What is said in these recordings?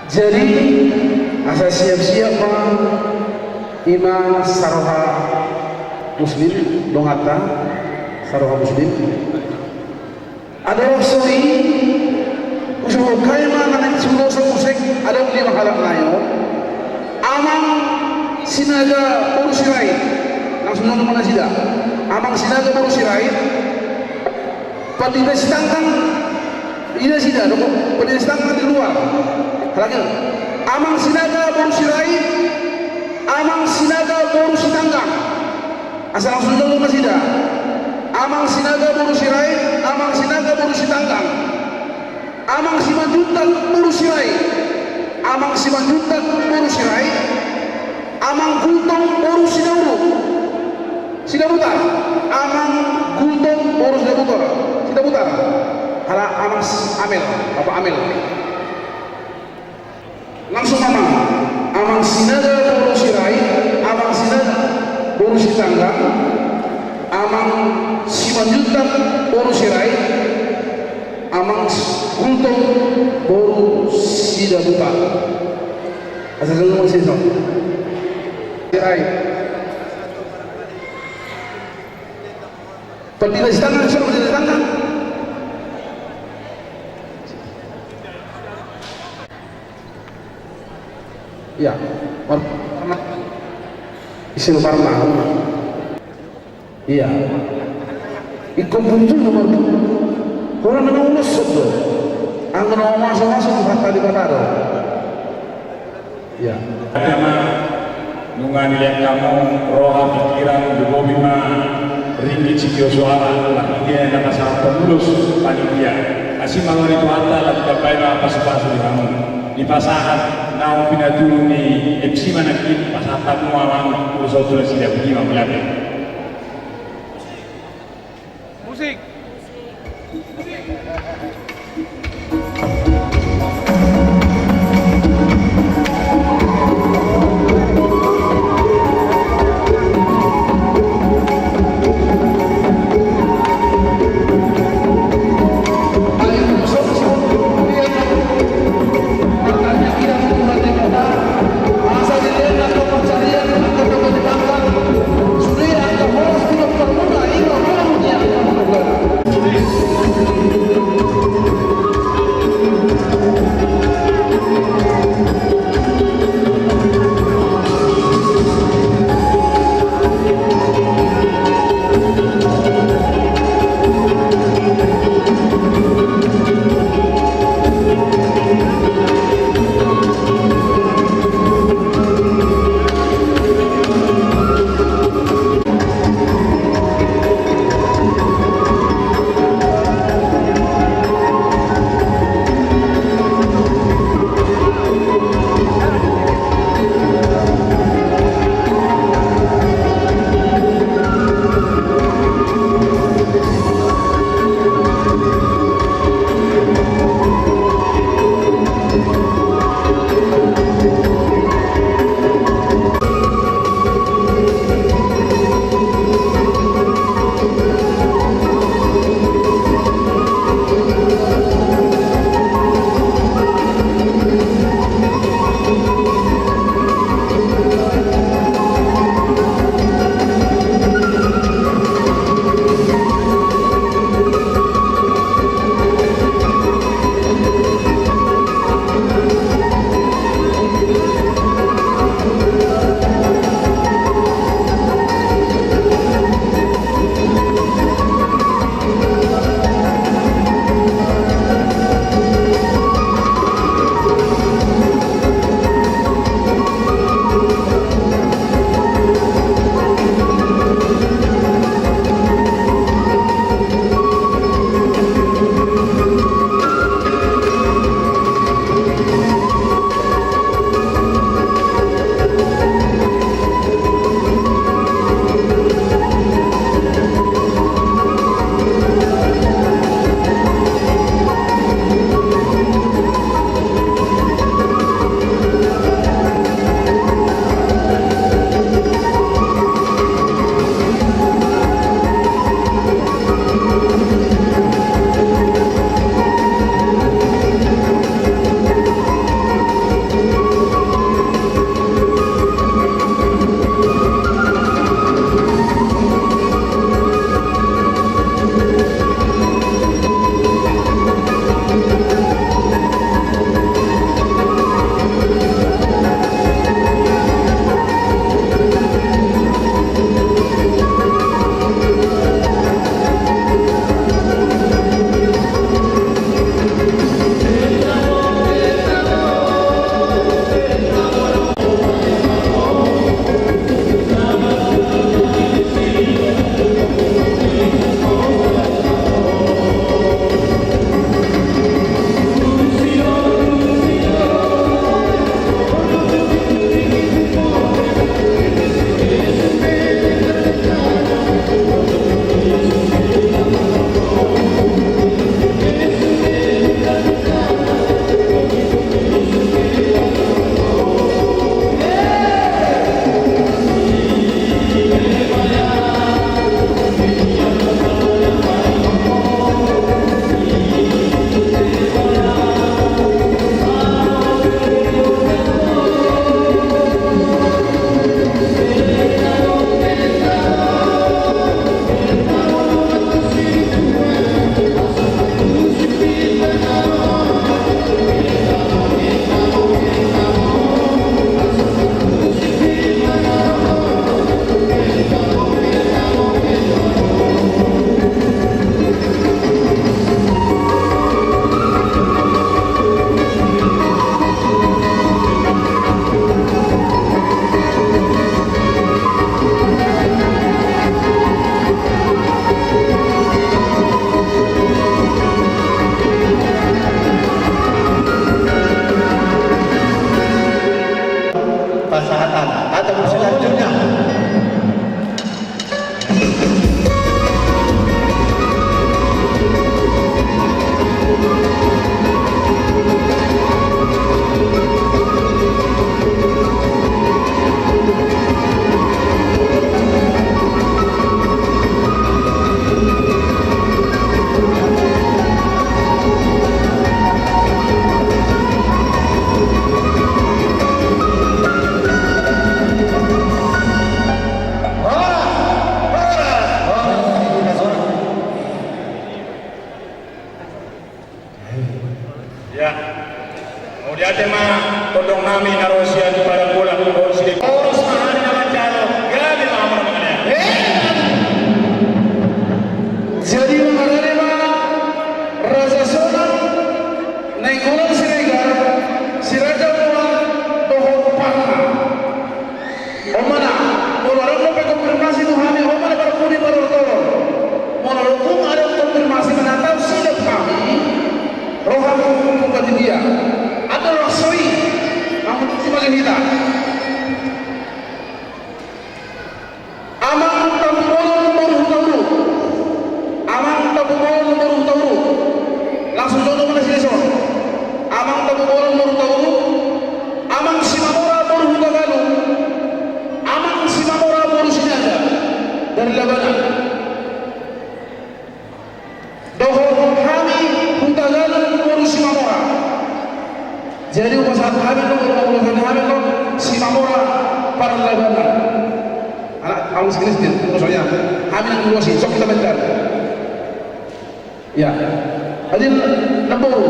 Jadi asa siap-siap mah ima saroha muslim dongata saroha muslim ada waksoi usul kaya mana nek sulo sa musik ada di mahalak nayo amang sinaga urusirai langsung nonton mana sida amang sinaga urusirai padidestangkan ina sida doko padidestangkan di luar halaknya amang sinaga urusirai amang sinaga urusitanggang asal langsung nonton mana sida amang sinaga urusirai amang sinaga urusitanggang amang simanjutan urusirai amang simanjutan urusirai amang gultong urus sidabutar amang gultong urus sidabutar hala amang amel bapak amel langsung amang sinaga urusirai amang sinaga urusitanggang amang simanjutan urusirai amang gultong boru sidabutar asal lu masih so sirai padidestangkan suruh padidestangkan ya isil parma iya ikut muncul nomor orang menulus sudah angin masuk di mata di bataro ya agama nungan lihat kamu roha pikiran bima ringgit sikio suara lah dia yang masalah pemulus panitia asih mawar itu hatta lah tidak baik apa sepasu di kamu di pasahan nau pinatu ni epsi mana kini pasahan tamu awang urus otolah tidak begini melihatnya musik Suria Ya, kemudian tema todong nami narosia di pada bola kursi urus mahal nama calo gabi mamar mengenai. Jadi mengenai Raja Sonang naikulan Siregar Siraja Mulan dohok panah. Omana, orang mau konfirmasi Tuhani, omana berpuni berotol. Menurutku ada konfirmasi menatap silap kami. Rohamu bukan dia, ada rasoi, namun sebagai kita. Amang tabubolon baru tahu, amang tabubolon baru tahu. Langsung jodoh mana sih son? Amang tabubolon baru tahu, amang simamora baru tahu, amang simamora baru sini ada dari Labanan. Jadi upasan hamil si Mamora para Labanan. Anak kamu sekalian, maksudnya hamil dulu sih, sok kita bentar. Ya, adil nabur.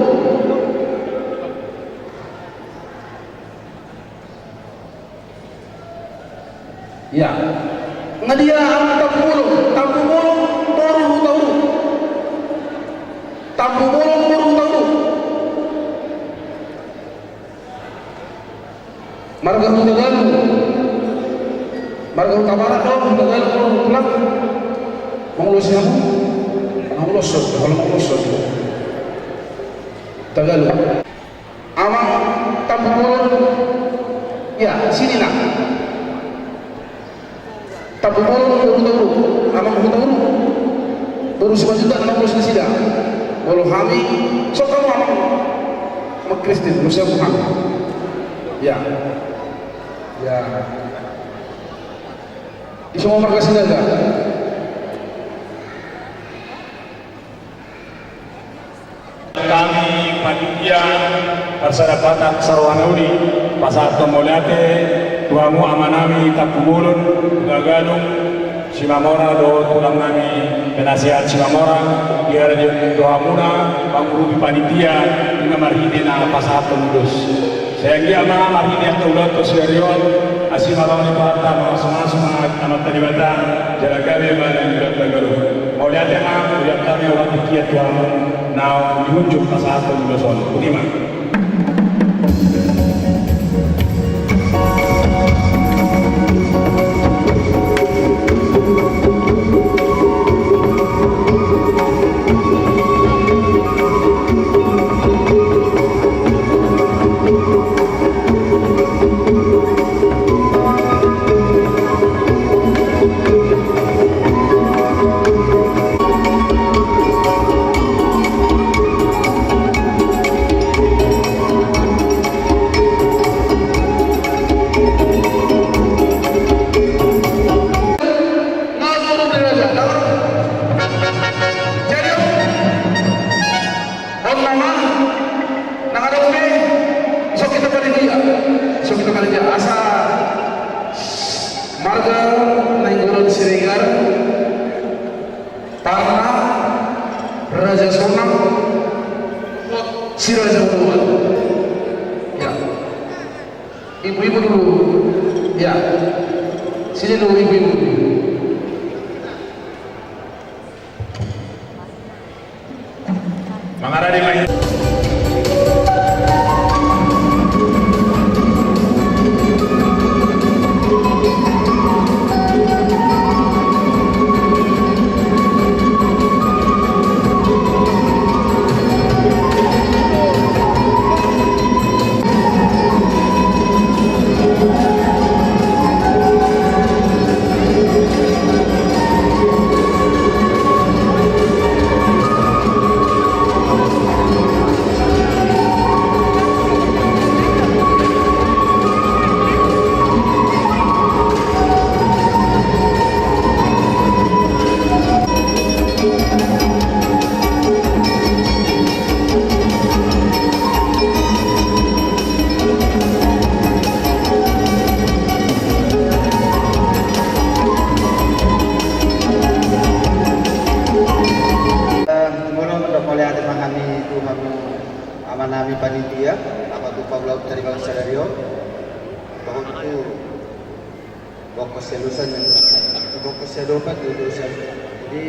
Ya, ngadia am tampulung baru tahu. Tampulung baru tahu. Marga Hudagalu, marga Utamara dong, Hudagalu pulang, mengulos kamu, mengulos, kalau mengulos, Tagalu, amang Tampulun, ya sini nak, Tampulun baru, amang baru 5 juta 60 di sini, kalau kami, so kamu amang Kristen, Rusia Muhammad, ya. Ya, di semua marga Sinaga. Kami panitia persadapatan Sarwanaudi pasar Tomolate tuamu amanami takubulun gagalung Simamora do tulang nami penasihat Simamora biar dia doamuna panggurupi panitia dengan marhidina pasar Tomulus. Saya kira mana marhidina tulang to serion asim malam ni parta sama-sama amat terlibat jaga gawe dan juga tergaru. Mau lihat tema yang kami orang pikir tuamu now dihunjuk pasar Tomulus on. Terima. Marga Nainggolan Siregar Tanah Raja Sonang si Raja Mulan. Ya, ibu-ibu dulu. Ya, sini dulu ibu-ibu. Mangara di main. nama nami panitia apa tu Pablo dari Bangsa Dario bahwa itu boko selusan boko sedopat itu jadi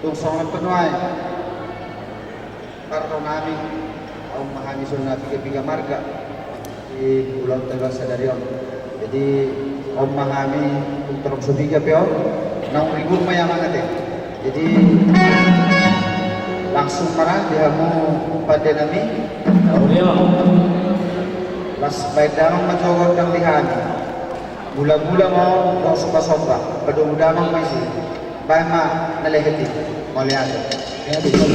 tung songan penuai karena nami om mahami sunnah tiga marga di Pulau Bangsa Dario jadi om mahami untuk subiga peo nang rigun mayaman ate jadi langsung marah dia mau pada nami las baidamang majogon kang lihan gula-gula mau dong somba-somba padung damang masih bae ma naleheti mau lihat ya bisa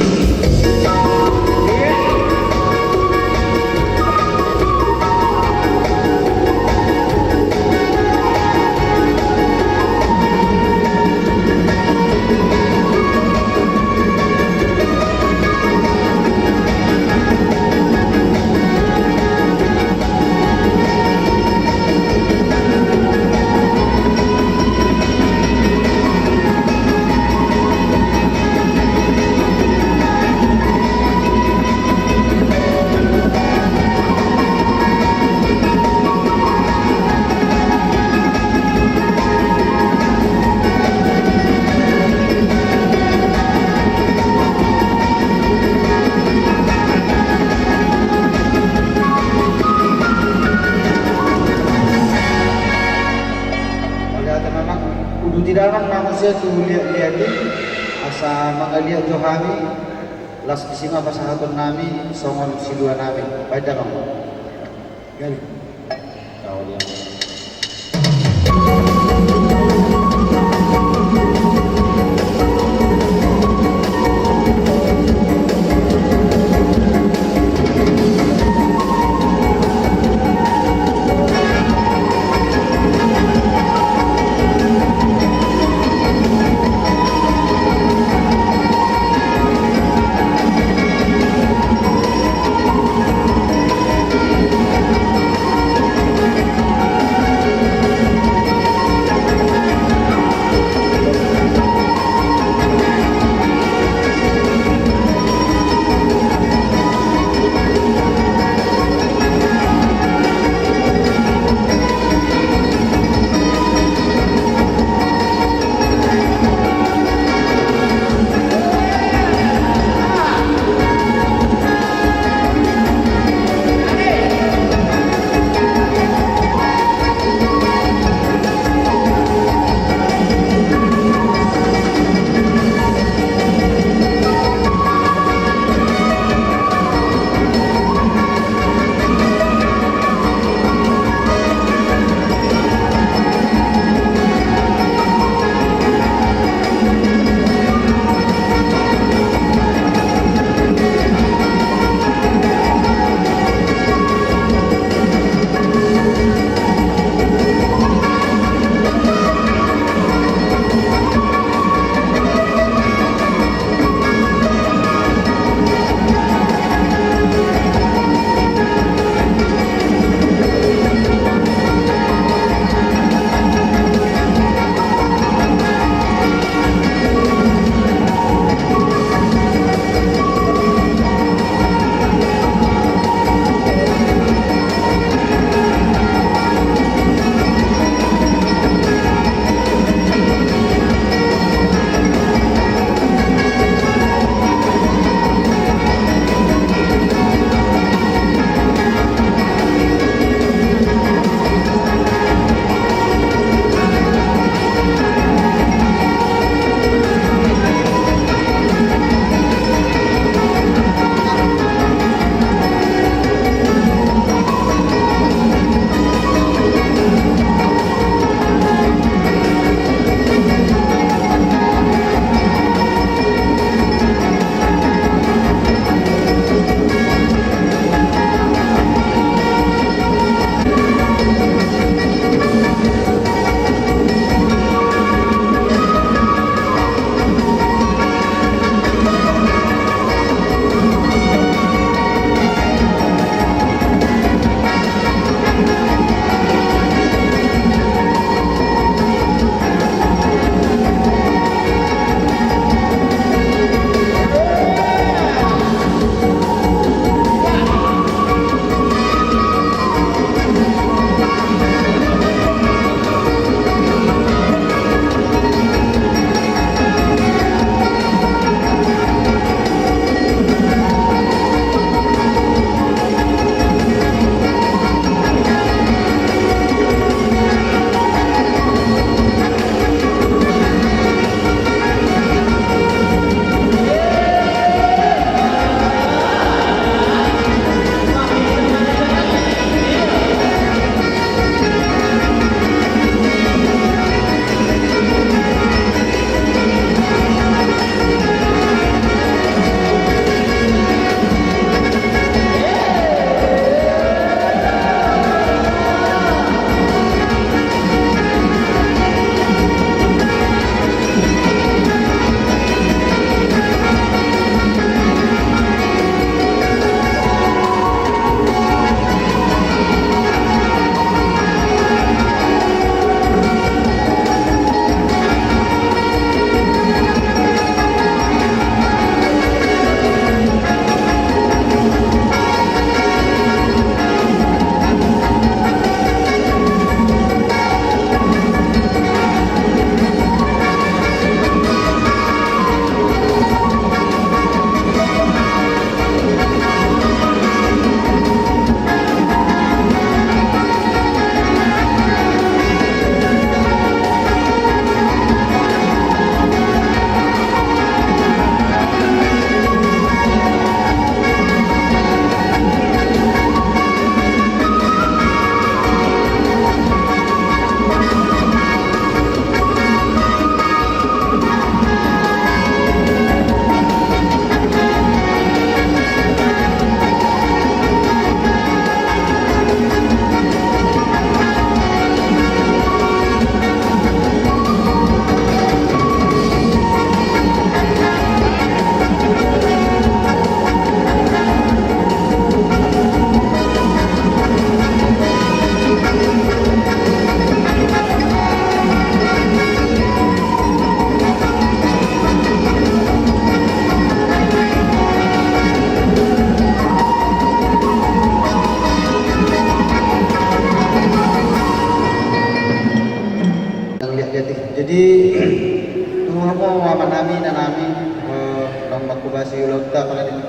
manusia tu lihat asa mangaliat jo kami las kisima pasahatun nami songon sidua nami baik dalam gali kau lihat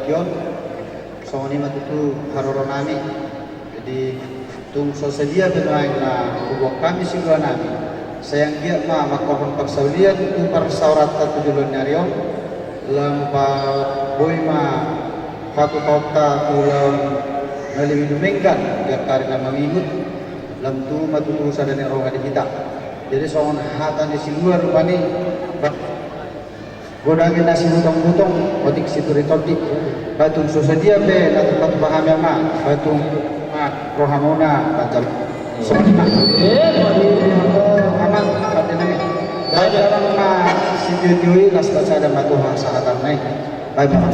Tion so ni matutu haroro nami jadi tung so sedia benuai na kubok kami sigua nami sayang dia ma makohon paksaulian tu parsaurat tatujulun nyariyo lempa boy ma patu kota ulam ngalimi dumengkan biar karena mengikut lam tu matutu sadane roga di kita jadi soal hatan di luar rupani godangin nasi butong-butong otik situri-totik batung susadia be na tempat paham ma batung rohamona batal soalnya aman patenami dalam ma situi las ada matuha sahatan naik bye bye.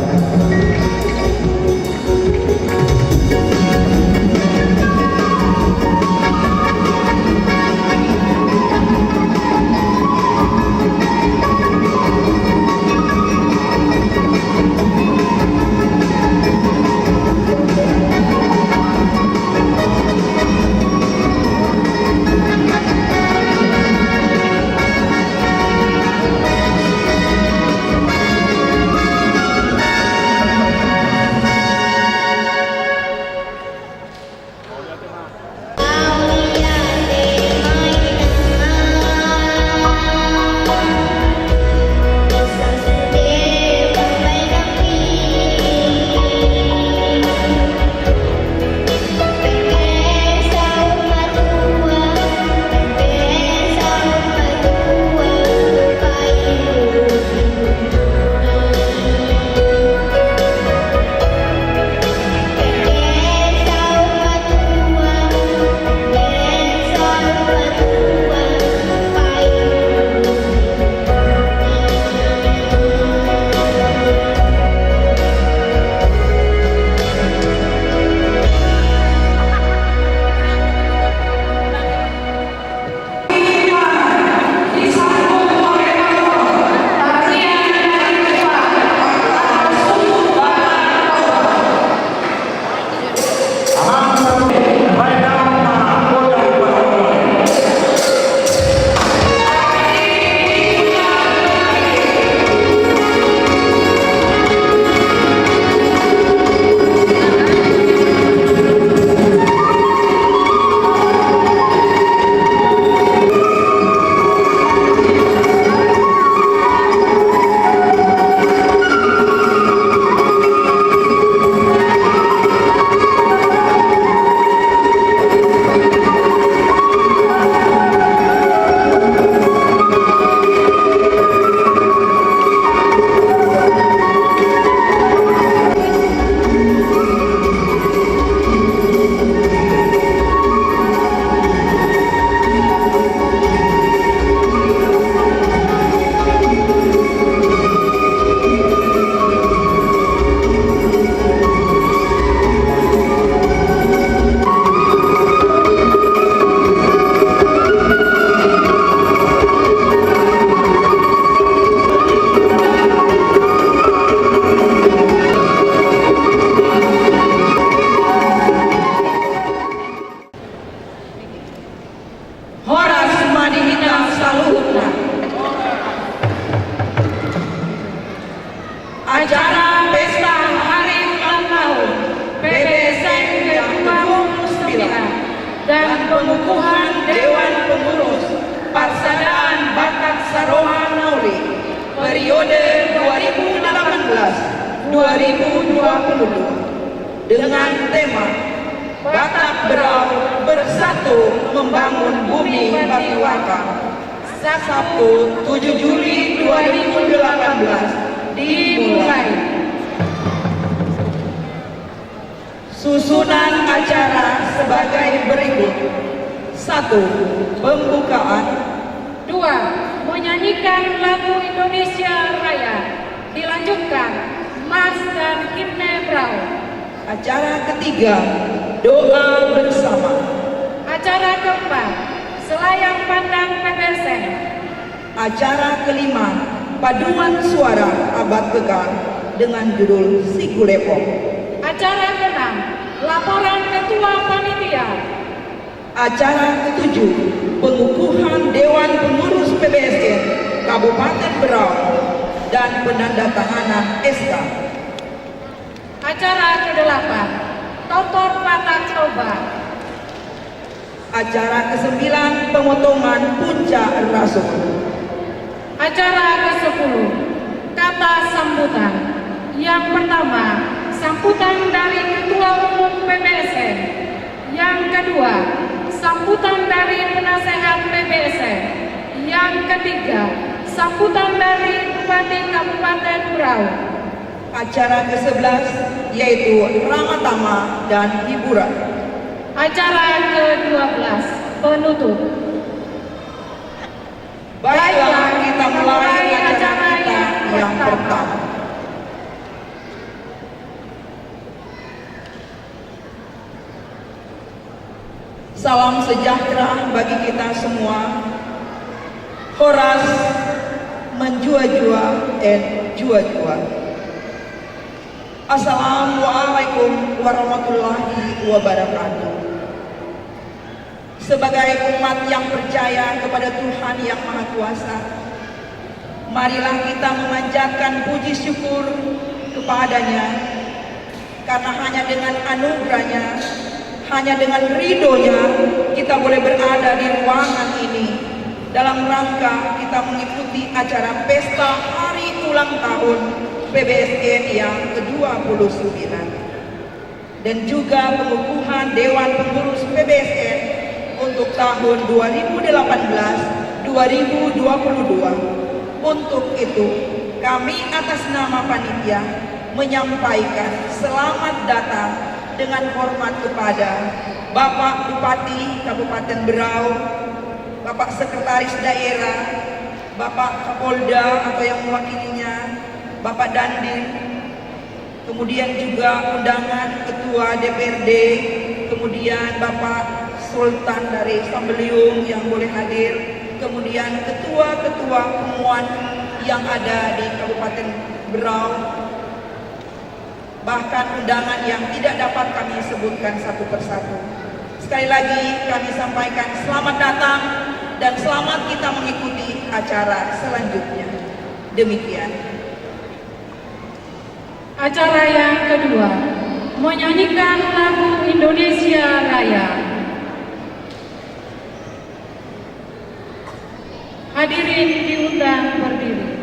Acara Pesta Hari Ulang Tahun PBSN ke-29 dan pengukuhan Dewan Pengurus Parsadaan Batak Saroha Nauri periode 2018-2022 dengan tema Batak Berau Bersatu Membangun Bumi Batuaka, Sabtu 7 Juli 2018 dimulai. Susunan acara sebagai berikut: 1. Pembukaan. 2. Menyanyikan lagu Indonesia Raya. Dilanjutkan Mas dan Himne Berau. Acara ketiga, doa bersama. Acara keempat, Selayang Pandang PBSN. Acara kelima, paduan suara abad kekal dengan judul Sikulepok. Acara keenam, laporan ketua panitia. Acara ketujuh, pengukuhan Dewan Pengurus PBSN Kabupaten Berau dan penandatanganan SK. Acara ke-8, Totor Batak Toba. Acara ke-9, pemotongan puncak rasul. Acara ke-10, kata sambutan. Yang pertama, sambutan dari Ketua Umum PBSN. Yang kedua, sambutan dari penasehat PBSN. Yang ketiga, sambutan dari Bupati Kabupaten Berau. Acara ke-11 yaitu Ramatama dan hiburan. Acara ke-12, penutup. Baiklah, kita mulai acara kita yang pertama. Salam sejahtera bagi kita semua. Horas menjua-jua dan jua-jua. Assalamualaikum warahmatullahi wabarakatuh. Sebagai umat yang percaya kepada Tuhan yang Maha Kuasa, marilah kita memanjatkan puji syukur kepadanya, karena hanya dengan anugerahnya, hanya dengan ridhonya kita boleh berada di ruangan ini dalam rangka kita mengikuti acara pesta hari ulang tahun PBSN yang ke-29 dan juga pengukuhan Dewan Pengurus PBSN untuk tahun 2018-2022. Untuk itu, kami atas nama panitia menyampaikan selamat datang dengan hormat kepada Bapak Bupati Kabupaten Berau, Bapak Sekretaris Daerah, Bapak Kapolda atau yang mewakilinya, Bapak Dandim, kemudian juga undangan Ketua DPRD, kemudian Bapak Sultan dari Sambeliung yang boleh hadir, kemudian ketua-ketua pemuan yang ada di Kabupaten Berau, bahkan undangan yang tidak dapat kami sebutkan satu persatu. Sekali lagi kami sampaikan selamat datang dan selamat kita mengikuti acara selanjutnya. Demikian. Acara yang kedua, menyanyikan lagu Indonesia Raya. Hadirin diundang berdiri.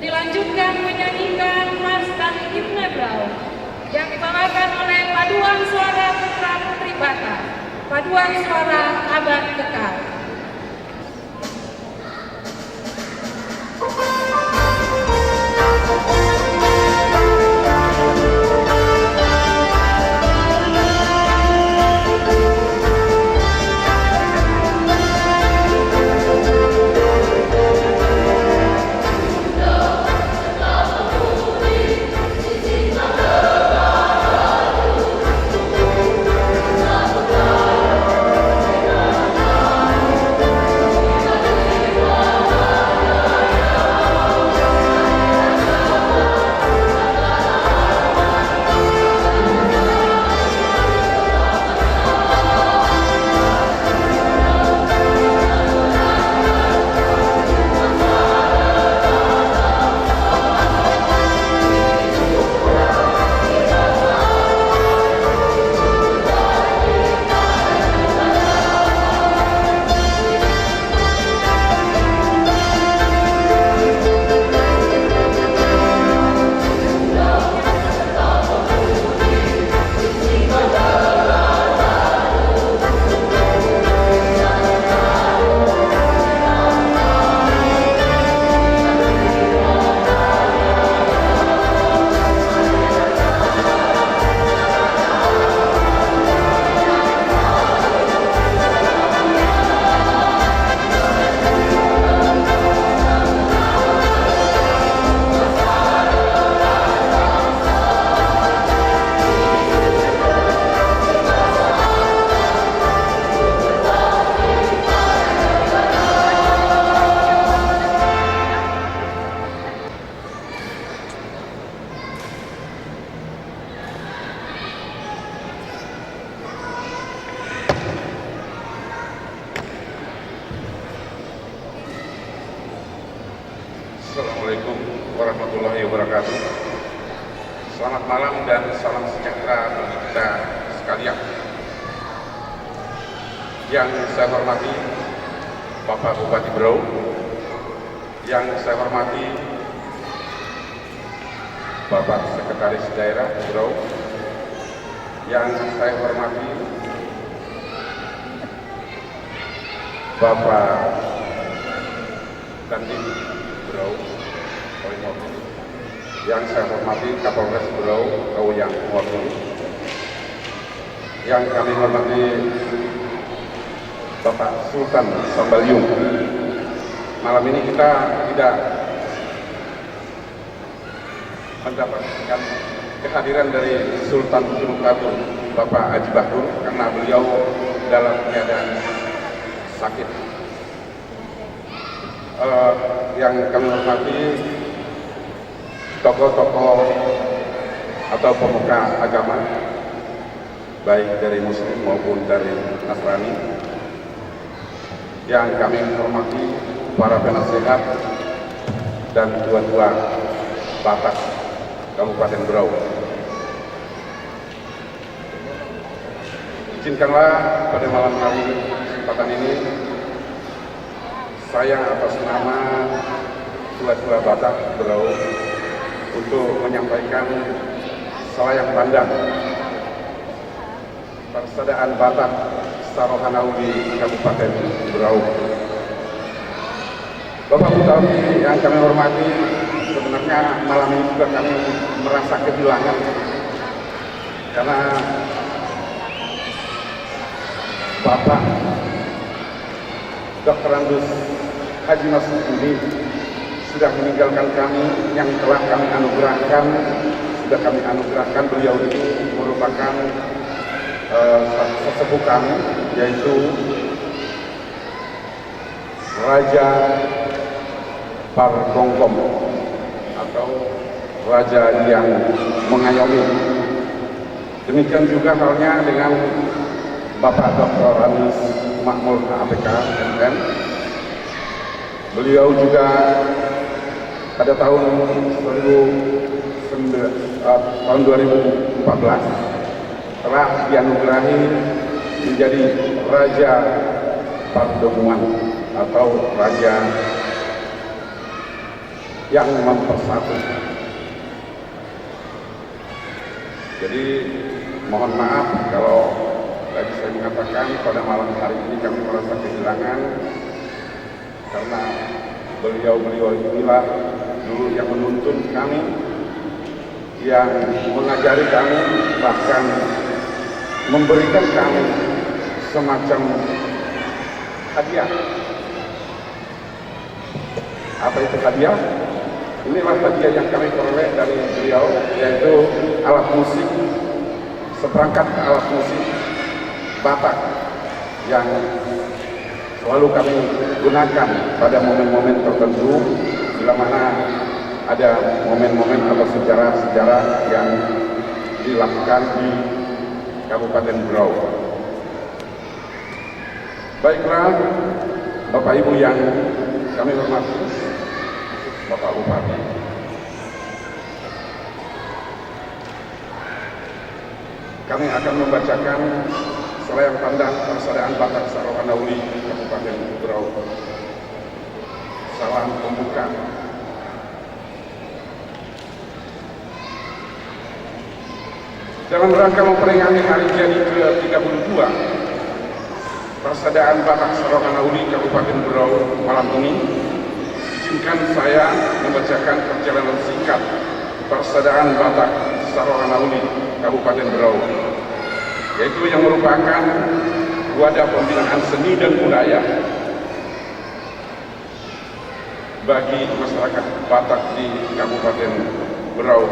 Dilanjutkan menyanyikan Mas dan Himne Berau yang dibawakan oleh Paduan Suara Putra Putri Batak, Paduan Suara Abad Kekal. warahmatullahi wabarakatuh. Selamat malam dan salam sejahtera bagi kita sekalian. Yang saya hormati Bapak Bupati Berau, yang saya hormati Bapak Sekretaris Daerah Berau, yang saya hormati Bapak Dandim Berau, yang saya hormati Kapolres Berau, Kauyang Mewakili, yang kami hormati Bapak Sultan Sambalyung. Malam ini kita tidak mendapatkan kehadiran dari Sultan Gunung Kidul, Bapak Haji Bahrul, karena beliau dalam keadaan sakit. Yang kami hormati tokoh-tokoh atau pemuka agama, baik dari Muslim maupun dari Nasrani. Yang kami hormati para penasehat dan tua-tua Batak Kabupaten Berau. Izinkanlah pada malam hari kesempatan ini saya atas nama tua-tua Batak Berau untuk menyampaikan salayang pandang Persaudaraan Batak Sarohanauli Kabupaten Berau. Bapak Bupati yang kami hormati, sebenarnya malam ini juga kami merasa kehilangan karena Bapak Dr. Andus Haji Masud ini sudah meninggalkan kami, yang telah kami anugerahkan, beliau itu merupakan sesepuh kami, yaitu Raja Pargongkom atau raja yang mengayomi. Demikian juga halnya dengan Bapak Dr. Andus Makmur APK MM. Beliau juga pada tahun 2014 telah dianugerahi menjadi Raja Pademuan atau Raja yang mempersatu. Jadi mohon maaf kalau tadi saya mengatakan pada malam hari ini kami merasa kehilangan, karena beliau-beliau inilah dulu yang menuntun kami, yang mengajari kami, bahkan memberikan kami semacam hadiah. Apa itu hadiah? Inilah hadiah yang kami peroleh dari beliau, yaitu alat musik, seperangkat alat musik Batak yang selalu kami gunakan pada momen-momen tertentu, bila mana ada momen-momen atau sejarah-sejarah yang dilakukan di Kabupaten Berau. Baiklah, Bapak Ibu yang kami hormati, Bapak Bupati, kami akan membacakan salayang pandang Persaudaraan Batak Sarohanauli Kabupaten Berau. Salam pembuka. Dalam rangka memperingati hari jadi ke-32 Persaudaraan Batak Sarohanauli Kabupaten Berau malam ini, izinkan saya membacakan perjalanan singkat Persaudaraan Batak Sarohanauli Kabupaten Berau, yaitu yang merupakan wadah pembinaan seni dan budaya bagi masyarakat Batak di Kabupaten Berau,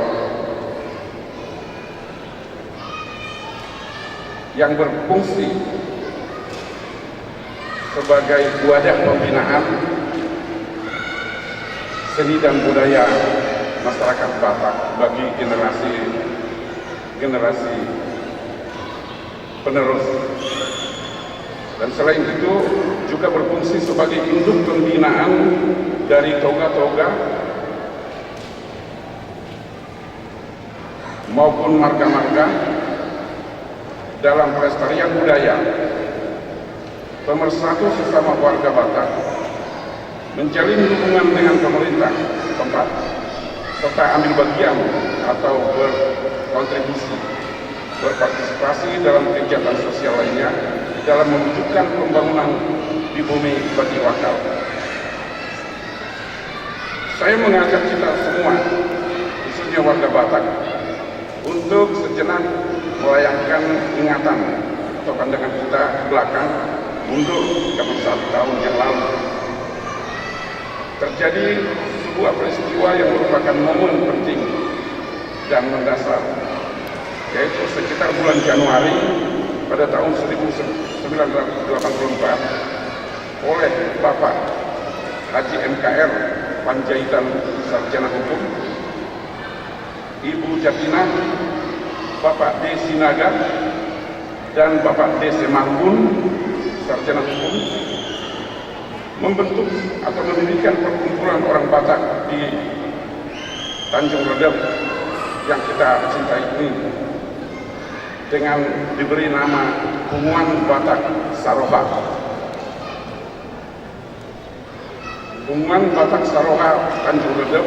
yang berfungsi sebagai wadah pembinaan seni dan budaya masyarakat Batak bagi generasi penerus. Dan selain itu juga berfungsi sebagai induk pembinaan dari toga-toga maupun marga-marga dalam pelestarian budaya, pemersatu sesama warga Batak, menjalin hubungan dengan pemerintah tempat, serta ambil bagian atau berkontribusi, berpartisipasi dalam kegiatan sosial lainnya dalam mewujudkan pembangunan di bumi bagi wakal. Saya mengajak kita semua, khususnya warga Batak, untuk sejenak melayangkan ingatan atau pandangan kita ke belakang mundur ke 1 tahun yang lalu. Terjadi sebuah peristiwa yang merupakan momen penting dan mendasar, yaitu sekitar bulan Januari pada tahun 1984 oleh Bapak Haji MKR Panjaitan Sarjana Hukum, Ibu Jatinah, Bapak D. Sinaga, dan Bapak D. Semanggun Sarjana Hukum, membentuk atau mendirikan perkumpulan orang Batak di Tanjung Redep yang kita cintai ini dengan diberi nama Humuan Batak Saroha. Humuan Batak Saroha Tanjung Redep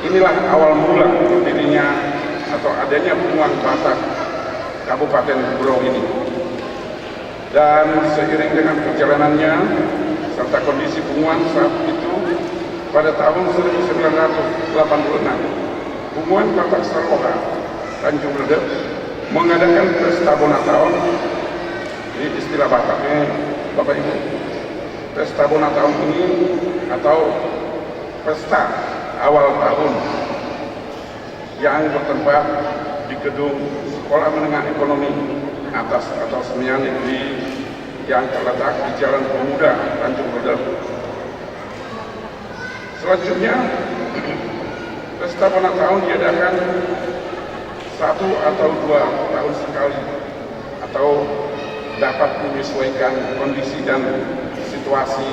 inilah awal mula berdirinya atau adanya Humuan Batak Kabupaten Berau ini. Dan seiring dengan perjalanannya serta kondisi Humuan saat itu, pada tahun 1986 Humuan Batak Saroha Tanjung Redep mengadakan pesta Bonataon. Ini istilah Bataknya, Bapak Ibu. Pesta Bonataon ini atau pesta awal tahun yang bertempat di gedung Sekolah Menengah Ekonomi Atas atau Semia Negeri yang terletak di Jalan Pemuda Tanjung Redep. Selanjutnya, pesta Bonataon diadakan 1 atau 2 tahun sekali atau dapat menyesuaikan kondisi dan situasi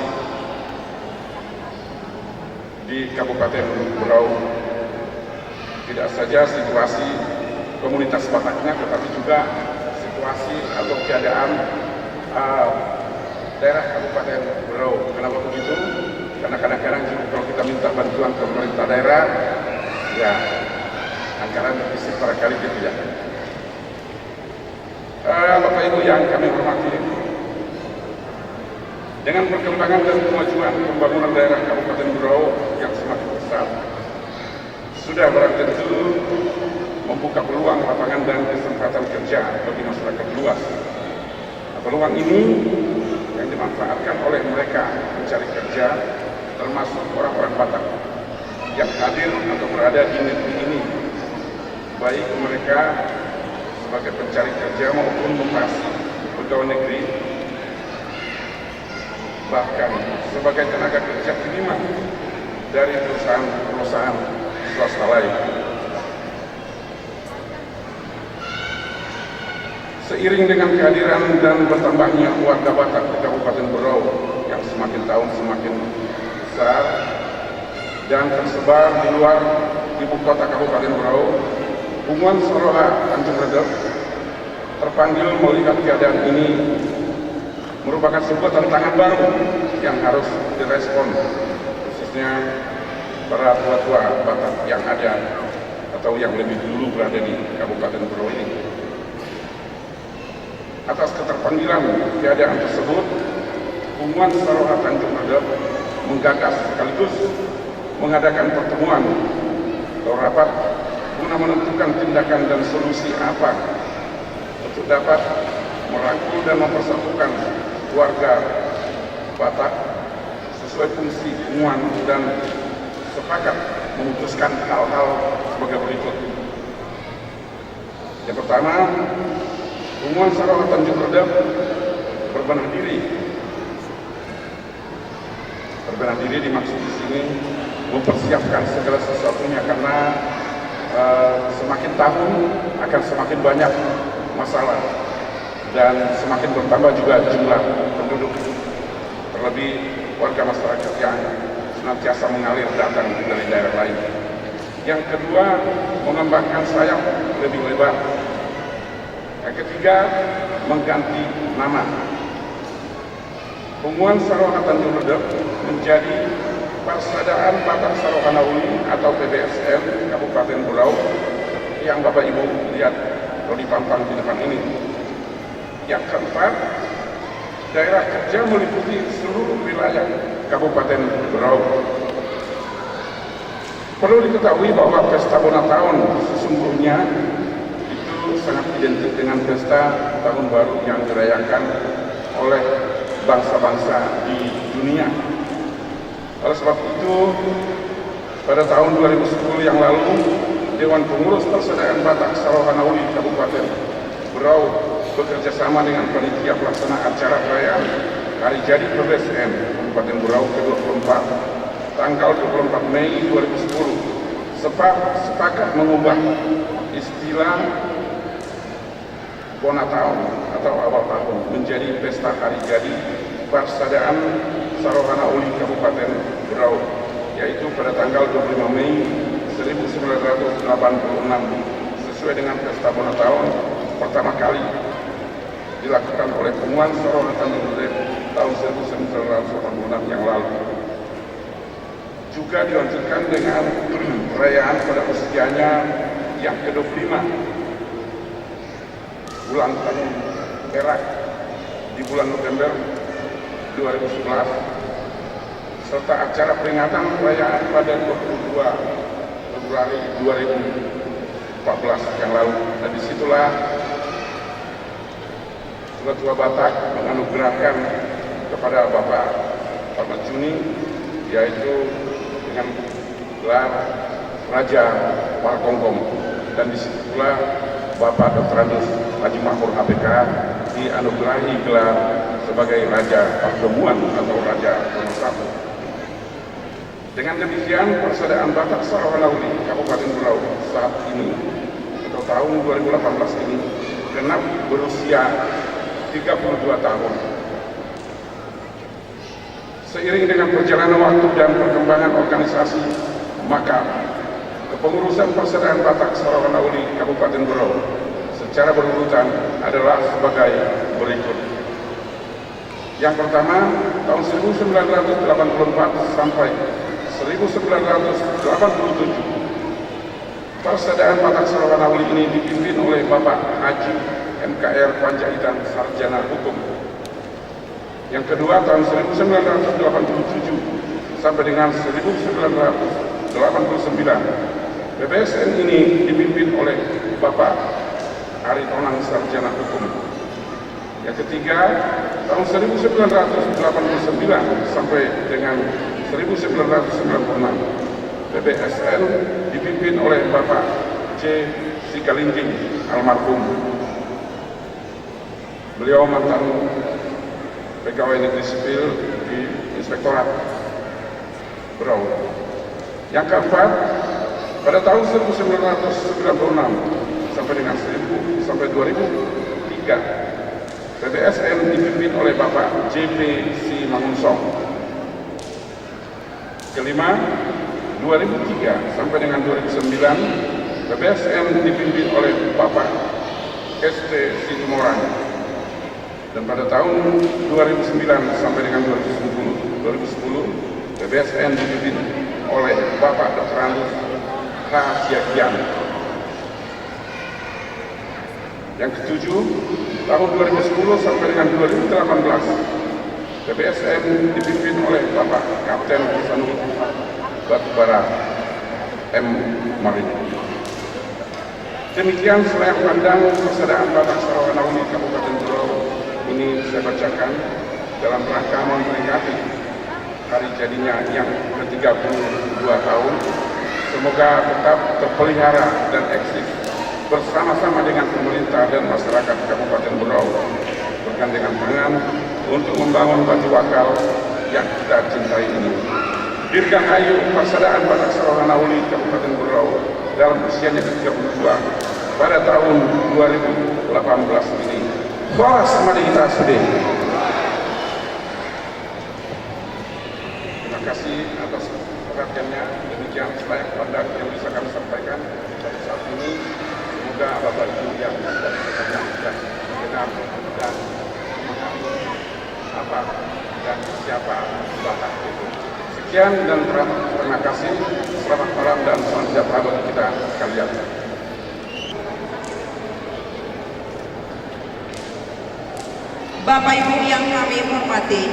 di Kabupaten Berau. Tidak saja situasi komunitas Bataknya, tetapi juga situasi atau keadaan daerah Kabupaten Berau. Kenapa begitu? Karena kadang-kadang kalau kita minta bantuan ke pemerintah daerah, ya anggaran terpisah barangkali tidak. Bapak Ibu yang kami hormati, dengan perkembangan dan kemajuan pembangunan daerah Kabupaten Berau yang semakin besar, sudah barang tentu membuka peluang lapangan dan kesempatan kerja bagi masyarakat luas. Peluang ini yang dimanfaatkan oleh mereka mencari kerja, termasuk orang-orang Batak yang hadir atau berada di negeri ini, baik mereka sebagai pencari kerja maupun mutasi pegawai negeri, bahkan sebagai tenaga kerja kiriman dari perusahaan-perusahaan swasta lain. Seiring dengan kehadiran dan bertambahnya warga Batak di Kabupaten Berau yang semakin tahun semakin besar dan tersebar di luar ibu kota Kabupaten Berau, Humuan Saroha Tanjung Redep terpanggil melihat keadaan ini merupakan sebuah tantangan baru yang harus direspon, khususnya para tua-tua Batak yang ada atau yang lebih dulu berada di Kabupaten Berau ini. Atas keterpanggilan keadaan tersebut, Humuan Saroha Tanjung Redep menggagas sekaligus mengadakan pertemuan atau rapat guna menentukan tindakan dan solusi apa untuk dapat merangkul dan mempersatukan warga Batak sesuai fungsi Humuan dan sepakat memutuskan hal-hal sebagai berikut. Yang pertama, Humuan Saroha Tanjung Redep berbenah diri. Berbenah diri dimaksud di sini mempersiapkan segala sesuatunya karena semakin tahun akan semakin banyak masalah dan semakin bertambah juga jumlah penduduk, terlebih warga masyarakat yang senantiasa mengalir datang dari daerah lain. Yang kedua, mengembangkan sayap lebih lebar. Yang ketiga, mengganti nama. Pengumuman Sarohana Tanjung Redep menjadi Persaudaraan Batak Sarohana Uli atau PBSN Kabupaten Berau yang Bapak Ibu lihat kalau dipampang di depan ini. Yang keempat, daerah kerja meliputi seluruh wilayah Kabupaten Berau. Perlu diketahui bahwa pesta Bonataon sesungguhnya itu sangat identik dengan pesta tahun baru yang dirayakan oleh bangsa-bangsa di dunia. Oleh sebab itu, pada tahun 2010 yang lalu, Dewan Pengurus Persaudaraan Batak Sarohana Uli Kabupaten Berau bekerja sama dengan panitia pelaksana acara perayaan Hari Jadi PBSN Kabupaten Berau ke-24 tanggal 24 Mei 2010 sepakat mengubah istilah Bonataon atau awal tahun menjadi Pesta Hari Jadi Persaudaraan Sarohana Uli Kabupaten Berau, yaitu pada tanggal 25 Mei 1986 sesuai dengan Pesta Bonataon pertama kali dilakukan oleh Pengumuman Sarohana Tanjung Redep tahun 1986 yang lalu. Juga dilanjutkan dengan perayaan pada usianya yang ke-25 bulan tahun perak di bulan November 2011 serta acara peringatan perayaan pada 22 Februari 2014 yang lalu. Dan disitulah Tua Batak menganugerahkan kepada Bapak Ahmad Juni, yaitu dengan gelar Raja Parkongkong, dan disitulah Bapak Dr. Andus Haji Mahmur APK dianugerahi gelar sebagai Raja Pakemuan atau Raja nomor 1. Dengan demikian, Persaudaraan Batak Sarohana Uli Kabupaten Berau saat ini atau tahun 2018 ini genap berusia 32 tahun. Seiring dengan perjalanan waktu dan perkembangan organisasi, maka kepengurusan Persaudaraan Batak Sarohana Uli Kabupaten Berau secara berurutan adalah sebagai berikut. Yang pertama, tahun 1984 sampai 1987, Persaudaraan Batak Sarohana Uli ini dipimpin oleh Bapak Haji MKR Panjaitan Sarjana Hukum. Yang kedua, tahun 1987 sampai dengan 1989, PBSN ini dipimpin oleh Bapak Ari Tonang Sarjana Hukum. Yang ketiga, tahun 1989 sampai dengan 1996, PBSN dipimpin oleh Bapak C. Sikalinting almarhum. Beliau mantan pegawai negeri sipil di Inspektorat Berau. Yang keempat, pada tahun 1996 sampai dengan 2003, PBSN dipimpin oleh Bapak JP Si Mangunsong. Kelima, 2003 sampai dengan 2009, PBSN dipimpin oleh Bapak ST Situmorang. Dan pada tahun 2009 sampai dengan 2010, PBSN dipimpin oleh Bapak Dr. Andus Hasiakian. Yang ketujuh, tahun 2010 sampai dengan 2018, PBSN dipimpin oleh Bapak Kapten Hasanuddin Batubara M. Marin. Demikian selayar pandang Persaudaraan Batak Sarohana Uli Kabupaten Berau ini saya bacakan dalam rangka memperingati hari jadinya yang ke-32 tahun. Semoga tetap terpelihara dan eksis bersama-sama dengan pemerintah dan masyarakat Kabupaten Berau bergandengan tangan untuk membangun batu wakal yang kita cintai ini. Dirgahayu Persaudaraan Batak Sarohana Uli Kabupaten Berau dalam usianya ke-32 pada tahun 2018 ini. Kholas Madinah Sudin. Terima kasih atas perhatiannya. Demikian selayak pandang yang bisa kami sampaikan. Batak dan siapa Batak itu. Sekian dan terima kasih. Selamat malam dan salam sejahtera bagi kita sekalian. Bapak Ibu yang kami hormati,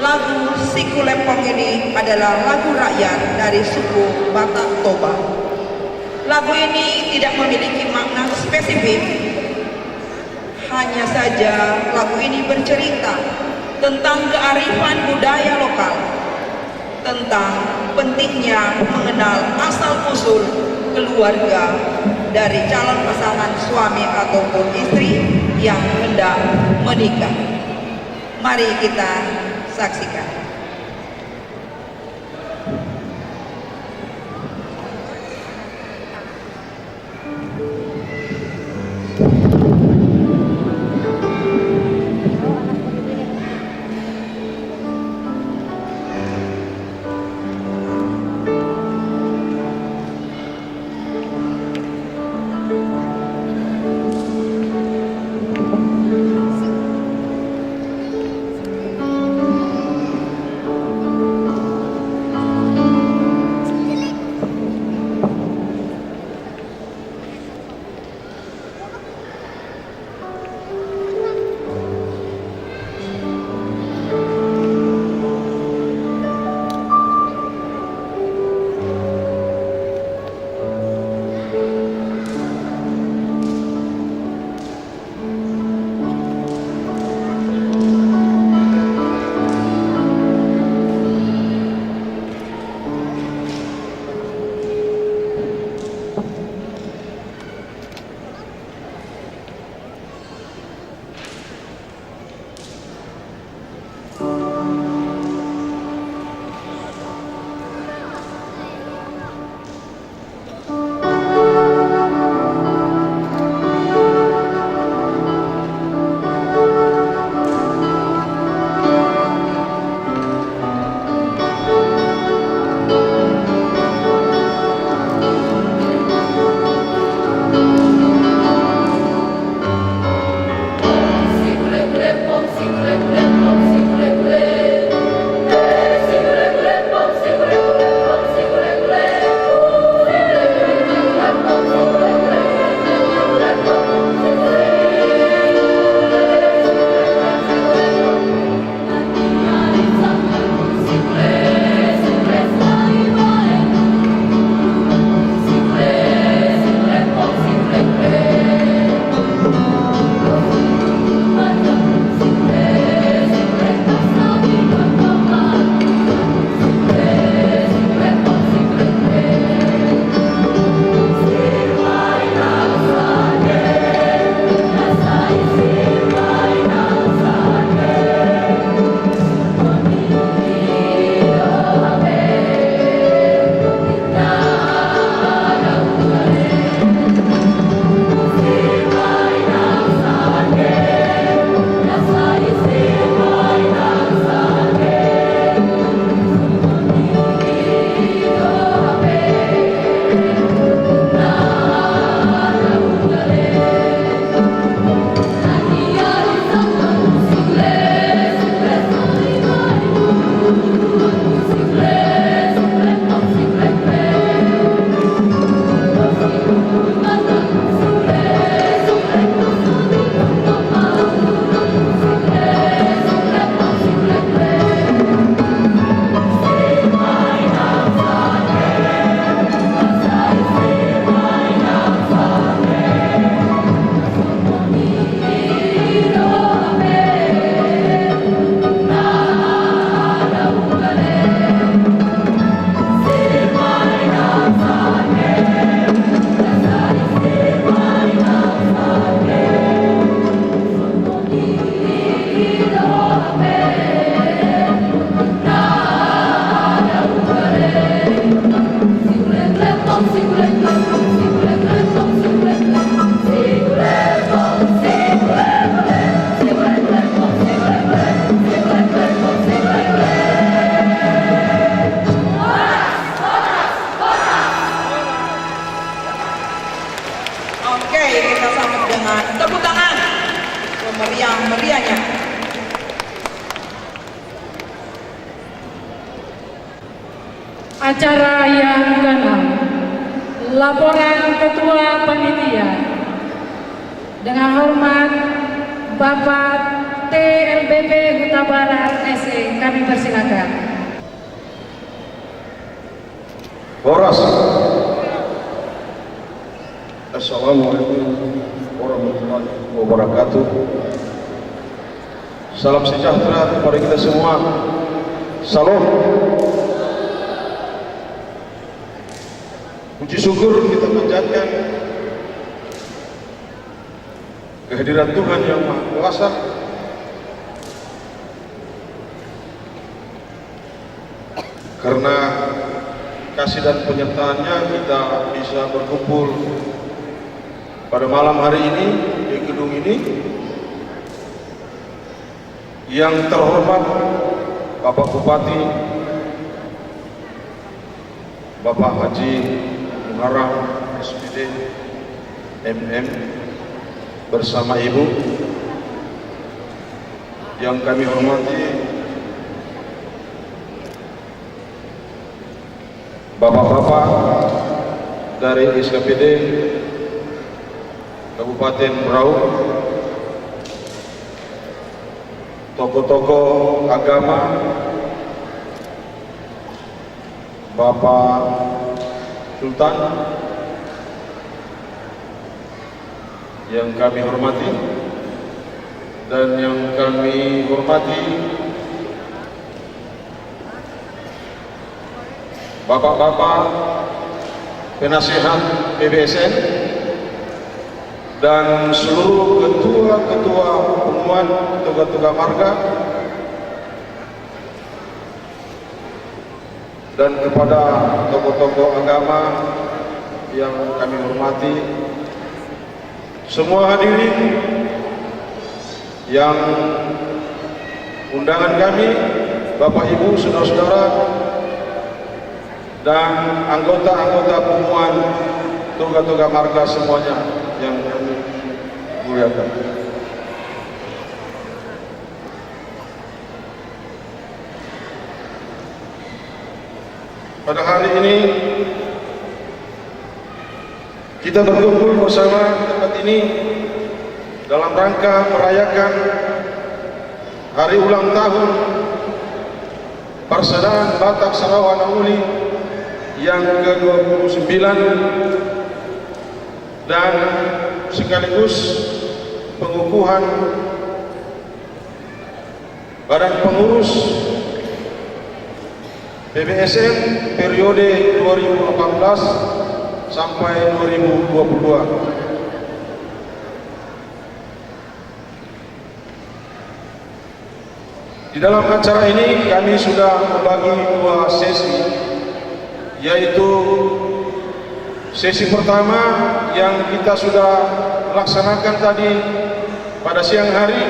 lagu Siku Lempong ini adalah lagu rakyat dari suku Batak Toba. Lagu ini tidak memiliki makna spesifik, hanya saja lagu ini bercerita tentang kearifan budaya lokal, tentang pentingnya mengenal asal-usul keluarga dari calon pasangan suami ataupun istri yang hendak menikah. Mari kita saksikan. Acara yang ke-6, laporan Ketua Panitia. Dengan hormat Bapak TLBP Huta Barat SE, kami persilakan. Horas. Assalamualaikum warahmatullahi wabarakatuh. Salam sejahtera kepada kita semua. Salam. Puji syukur kita panjatkan kehadiran Tuhan yang Maha Kuasa, karena kasih dan penyertaannya kita bisa berkumpul pada malam hari ini di gedung ini. Yang terhormat Bapak Bupati, Bapak Haji Muharram SPD MM bersama Ibu, yang kami hormati Bapak-bapak dari SKPD Kabupaten Berau, tokoh-tokoh agama, Bapak Sultan yang kami hormati, dan yang kami hormati Bapak-bapak penasehat PBSN dan seluruh ketua-ketua pengumuman, ketua-ketua marga, dan kepada tokoh-tokoh agama yang kami hormati, semua hadirin yang undangan kami, Bapak Ibu, saudara-saudara, dan anggota-anggota pengumuman, toga-toga marga semuanya yang kami muliakan. Pada hari ini kita berkumpul bersama di tempat ini dalam rangka merayakan hari ulang tahun Persaudaraan Batak Sarawak Uli yang ke-29, dan sekaligus pengukuhan Badan Pengurus PBSN periode 2018 sampai 2022. Di dalam acara ini kami sudah membagi dua sesi, yaitu sesi pertama yang kita sudah laksanakan tadi pada siang hari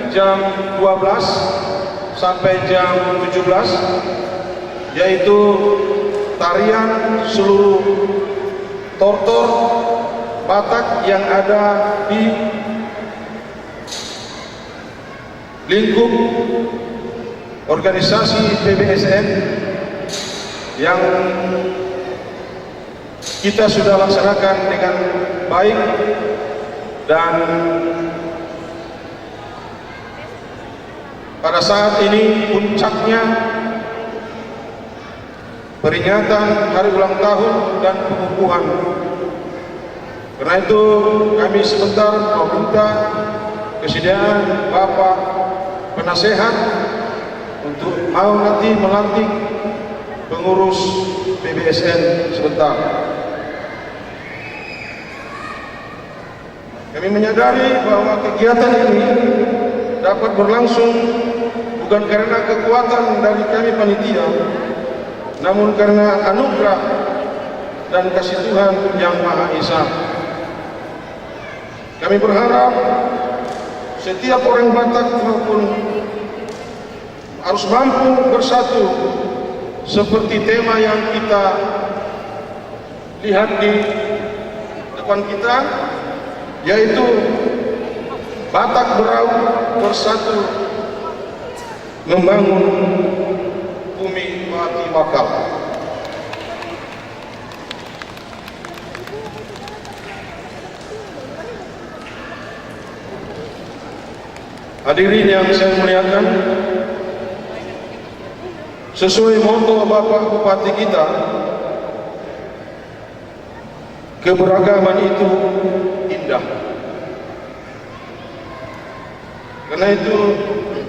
jam 12 sampai jam 17, yaitu tarian seluruh tortor Batak yang ada di lingkup organisasi PBSN yang kita sudah laksanakan dengan baik, dan pada saat ini puncaknya peringatan hari ulang tahun dan pengukuhan. Karena itu kami sebentar meminta kesediaan Bapak penasehat untuk mau nanti melantik pengurus PBSN sebentar. Kami menyadari bahwa kegiatan ini dapat berlangsung bukan karena kekuatan dari kami panitia, namun karena anugerah dan kasih Tuhan yang Maha Esa. Kami berharap setiap orang Batak maupun harus mampu bersatu seperti tema yang kita lihat di depan kita, yaitu Batak Berau bersatu membangun bumi mati wakal. Hadirin yang saya muliakan, sesuai moto Bapak Bupati kita, keberagaman itu indah. Karena itu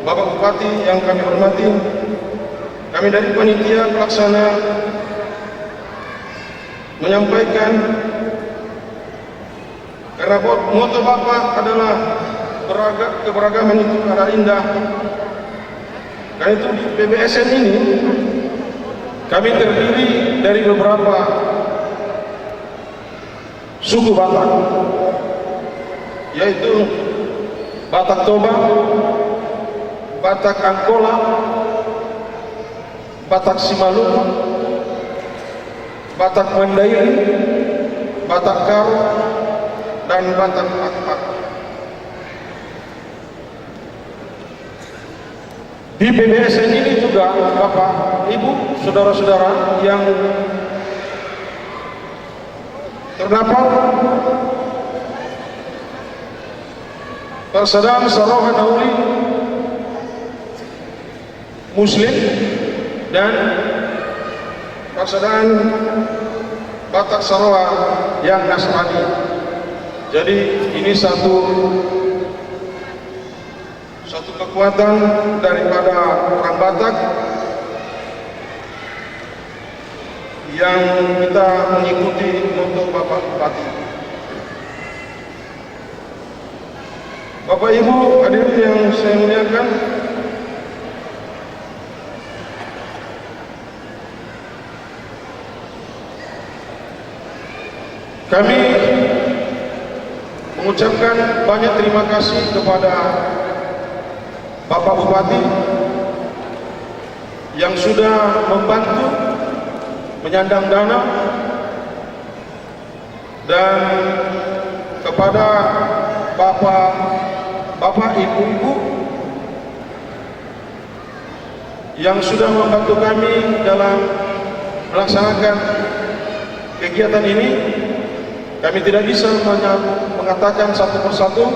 Bapak Bupati yang kami hormati, kami dari panitia pelaksana menyampaikan, karena moto Bapak adalah keberagaman itu adalah indah. Karena itu di PBSN ini kami terdiri dari beberapa suku Batak, yaitu Batak Toba, Batak Angkola, Batak Simalungun, Batak Mandailing, Batak Karo, dan Batak Akpak. Di PBSN ini juga Bapak, Ibu, saudara-saudara yang terdapat persaudaraan Saroha Nauli Muslim dan persaudaraan Batak Saroha yang Nasrani. Jadi ini satu kekuatan daripada orang Batak yang kita mengikuti moto Bapak Bupati. Bapak Ibu hadirin yang saya muliakan, kami mengucapkan banyak terima kasih kepada Bapak Bupati yang sudah membantu menyandang dana, dan kepada Bapak Ibu-Ibu yang sudah membantu kami dalam melaksanakan kegiatan ini. Kami tidak bisa mengatakan satu persatu.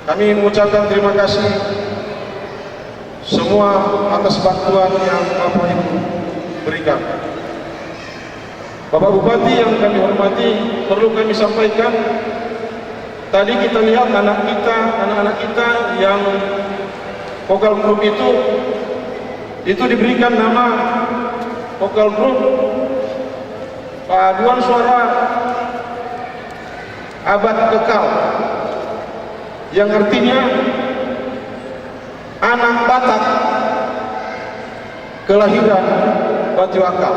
Kami mengucapkan terima kasih semua atas bantuan yang Bapak Ibu berikan. Bapak Bupati yang kami hormati, perlu kami sampaikan, tadi kita lihat anak-anak kita yang vokal grup itu diberikan nama vokal grup paduan suara abad kekal, yang artinya anak Batak kelahiran Batu Akal.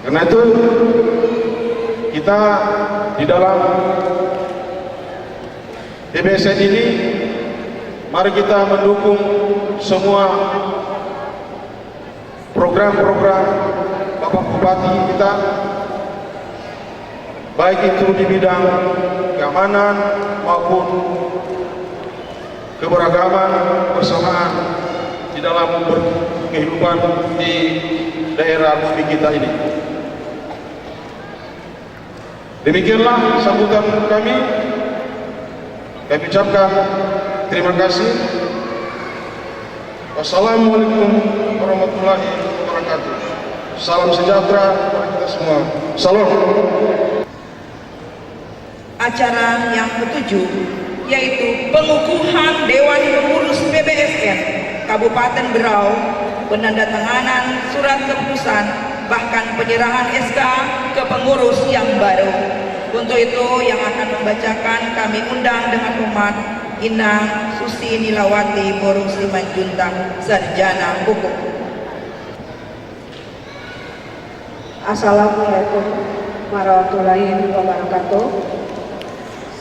Karena itu kita di dalam PBSN ini, mari kita mendukung semua program-program Bapak Bupati kita, baik itu di bidang keamanan maupun keberagaman bersamaan di dalam kehidupan di daerah bumi kita ini. Demikianlah sambutan kami. Kami ucapkan terima kasih. Wassalamualaikum warahmatullahi wabarakatuh. Salam sejahtera bagi kita semua. Salam. Acara yang ketujuh yaitu pengukuhan Dewan Pengurus PBSN Kabupaten Berau, penandatanganan surat keputusan, bahkan penyerahan SK ke pengurus yang baru. Untuk itu yang akan membacakan kami undang dengan hormat Inang Susi Nilawati Borong Simanjuntak, Sarjana Hukum. Assalamualaikum warahmatullahi wabarakatuh.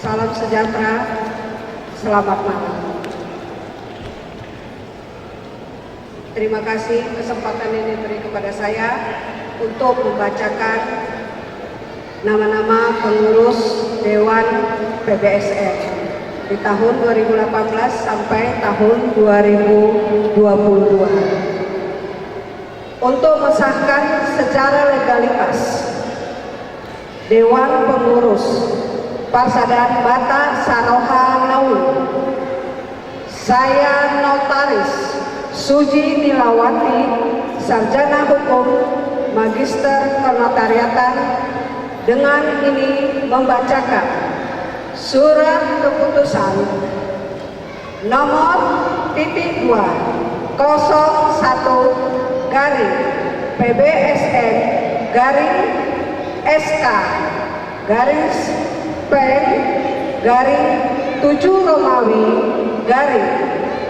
Salam sejahtera, selamat malam. Terima kasih kesempatan ini diberi kepada saya untuk membacakan nama-nama pengurus Dewan PBSN di tahun 2018 sampai tahun 2022 untuk mensahkan secara legalitas Dewan Pengurus Parsadaan Batak Saroha Nauli. Saya Notaris Suji Nilawati, Sarjana Hukum, Magister Kenotariatan, dengan ini membacakan surat keputusan nomor .201 garing PBSN garing SK garis pen garing 7 Romawi garing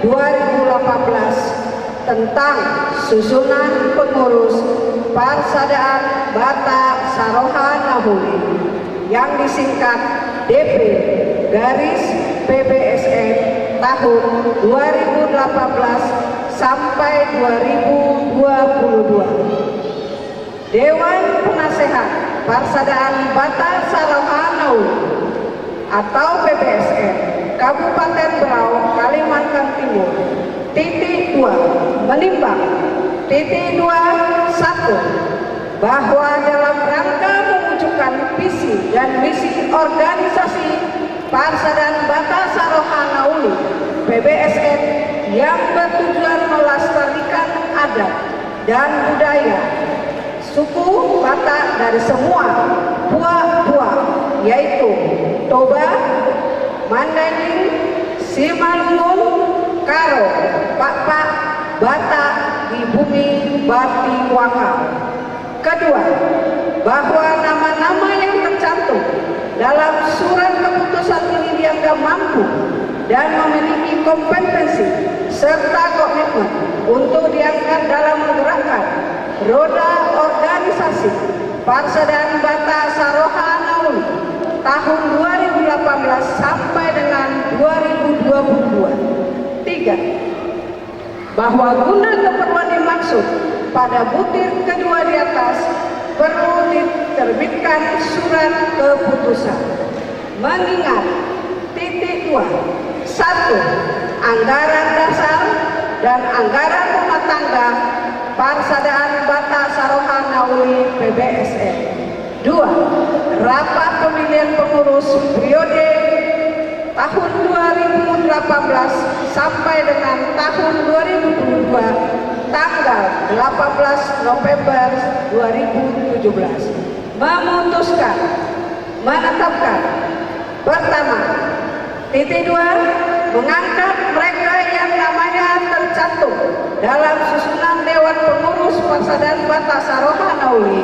2018 tentang susunan pengurus Parsadaan Batak Saroha Nauli yang disingkat DP garis PBSN tahun 2018 sampai 2022. Dewan Penasehat Parsadaan Batak Saroha Nauli atau PBSN Kabupaten Berau, Kalimantan Timur. Titik 2 menimbang. Titik 2 1 bahwa dalam rangka mewujudkan visi dan misi organisasi Parsadaan Batak Saroha Nauli PBSN yang bertujuan melestarikan adat dan budaya suku Batak dari semua buah-buah, yaitu Toba, Mandailing, Simalungun, Karo, Pakpak, Batak di bumi Batiwaka. Kedua, bahwa nama-nama yang tercantum dalam surat keputusan ini dianggap mampu dan memiliki kompetensi serta komitmen untuk diangkat dalam menggerakkan roda organisasi Parsadaan Batak Saroha Nauli tahun 2018 sampai dengan 2022. 3. Bahwa guna keperluan dimaksud pada butir kedua di atas perlu diterbitkan surat keputusan. Mengingat titik 2 1. Anggaran dasar dan anggaran rumah tangga Parsadaan Batak Saroha Nauli PBSN. 2. Rapat pemilihan pengurus periode tahun 2018 sampai dengan tahun 2022 tanggal 18 November 2017 memutuskan menetapkan pertama titik 2 mengangkat mereka yang namanya tercantum dalam susunan Dewan Pengurus Parsadaan Batak Saroha Nauli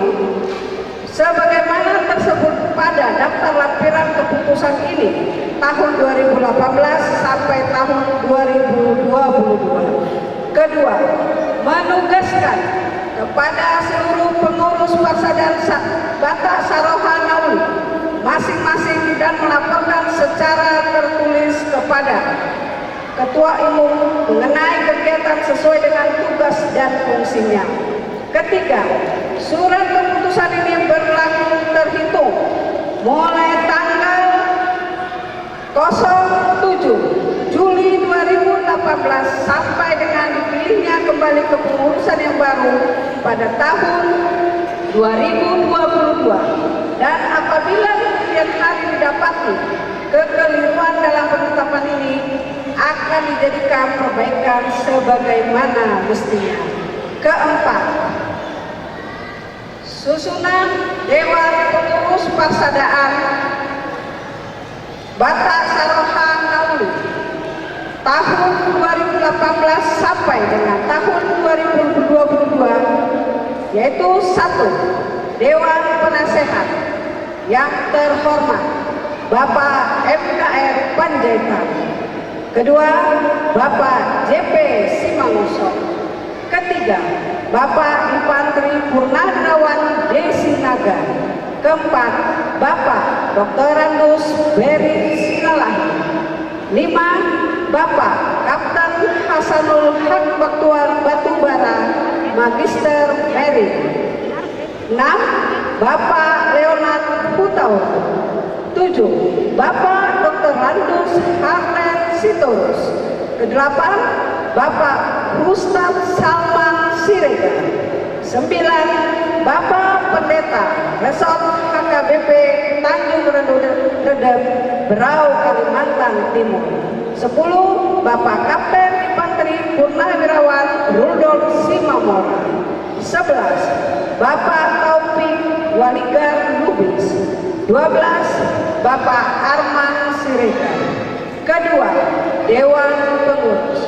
sebagaimana tersebut pada daftar lampiran keputusan ini tahun 2018 sampai tahun 2022. Kedua, menugaskan kepada seluruh pengurus Parsadaan Batak Saroha Nauli masing-masing dan melaporkan secara tertulis kepada Ketua Umum mengenai kegiatan sesuai dengan tugas dan fungsinya. Ketiga, surat keputusan ini berlaku terhitung mulai tanggal 07 Juli 2018 sampai dengan dipilihnya kembali kepengurusan yang baru pada tahun 2022, dan apabila kemudian hari didapati kekeliruan dalam penetapan ini akan dijadikan perbaikan sebagaimana mestinya. Keempat, susunan Dewan Pengurus Parsadaan Batak Saroha Nauli tahun 2018 sampai dengan tahun 2022 yaitu 1. Dewan Penasehat yang terhormat Bapak MKR Panjaitan. Kedua, Bapak JP Simanguso. Ketiga, Bapak Infantri Purnawirawan Desinaga. Keempat, Bapak Dr. Randus Beri Sinalahi. 5. Bapak Kapten Hasanul Haq Baktuar Batubara Magister Meri. 6. Bapak Leonard Hutaur. 7. Bapak Dr. Randus Harlen Sitorus. Ke-8. Bapak Ustaz Salman Siregar. 9. Bapak Pendeta Resort HKBP Tanjung Redep, Berau, Kalimantan Timur. 10. Bapak Kapten Infanteri Purnawirawan Rudolf Simamora. 11. Bapak Taufik Waligar Lubis. 12. Bapak Arman Siregar. Kedua, Dewan Pengurus.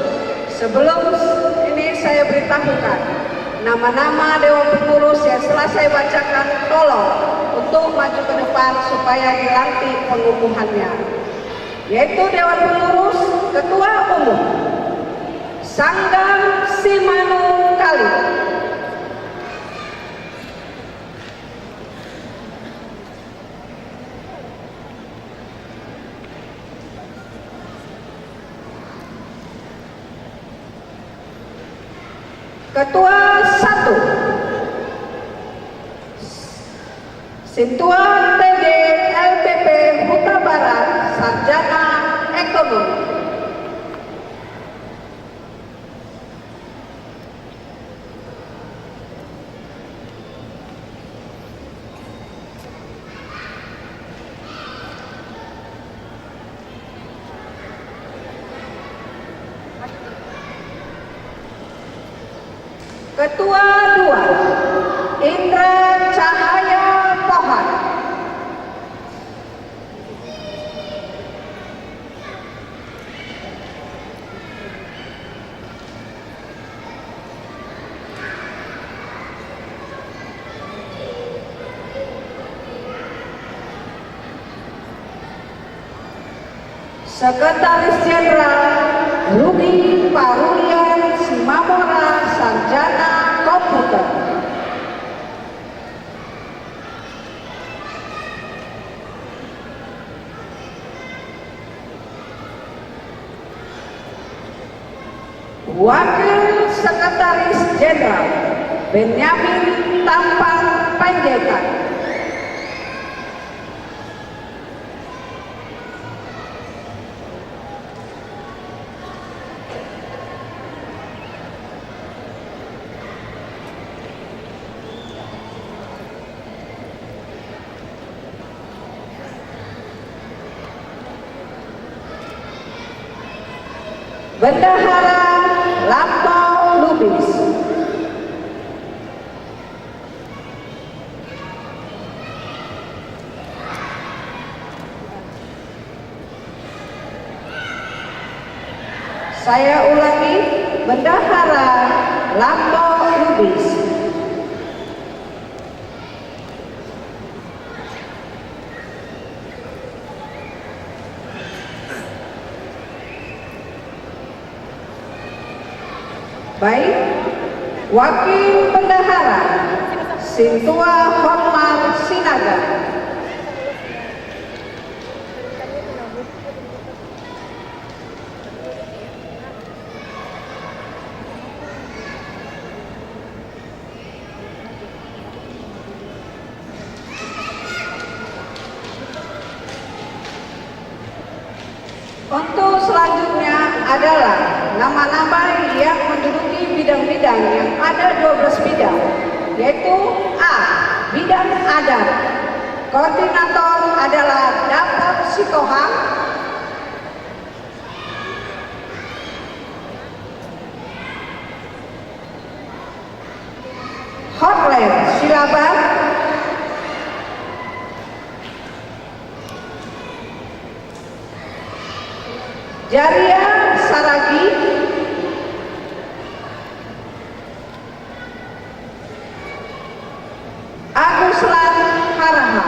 Sebelum ini saya beritahukan nama-nama Dewan Pengurus yang setelah saya bacakan, tolong untuk maju ke depan supaya dilantik pengukuhannya. Yaitu Dewan Pengurus, Ketua Umum Sanggar Simanu Kali, Ketua 1 Sintua TD LPP Huta Barat, Sarjana Ekonomi. Ketua 2 Indra Cahaya Pohan. Sekretaris Jenderal Rudi Parulian Simamora, Sarjana Komputer. Wakil Sekretaris Jenderal Benyamin Tampang Panjaitan. Bendahara Lampau Lubis. Saya ulangi, Bendahara Lampau Lubis. Baik, Wakil Bendahara Sintua Hotmar Sinaga. Untuk selanjutnya adalah nama-nama yang menduduki bidang-bidang yang ada 12 bidang, yaitu A. Bidang adat. Koordinator adalah Dapur Sitohang. Hotline Silaban. Jaria Saragi. Aguslan Haraha.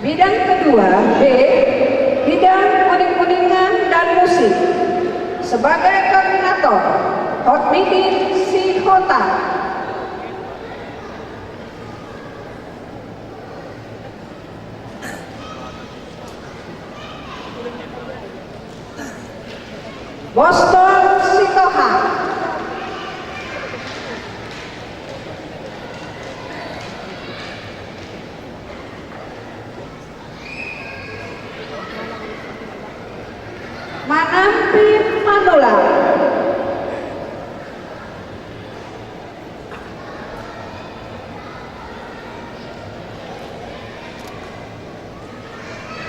Bidang kedua B. Bidang kuning-kuningan dan musik. Sebagai koordinator Hotmidin Sihota. Boston Sitohang. Anampin Manula,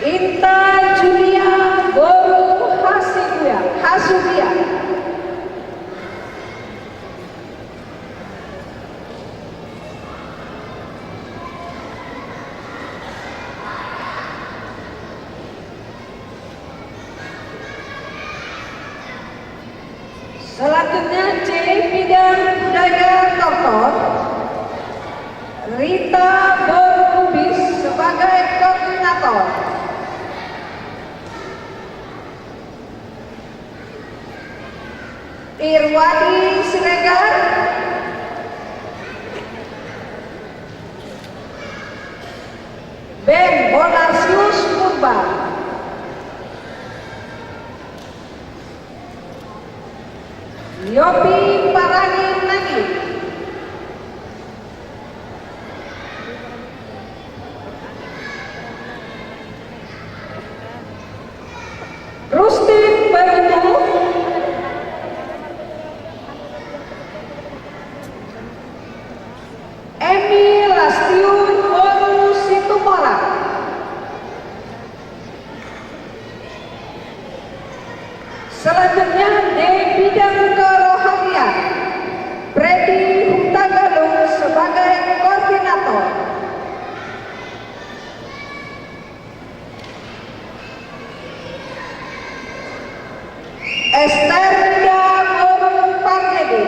Inta Julia Boru Hasubia, selanjutnya C. Bidang Budaya Tortor, Rita Borubis sebagai koordinator. Irwadi Siregar, Ben Bonasius Purba, Yopi Parangin Nagi, Rustin Barutu, Emi Lastiun Boru Situmora, selanjutnya D. Bidang Kerohanian, Freddy Hutagalung sebagai koordinator. Esther Ida Boru Pardede,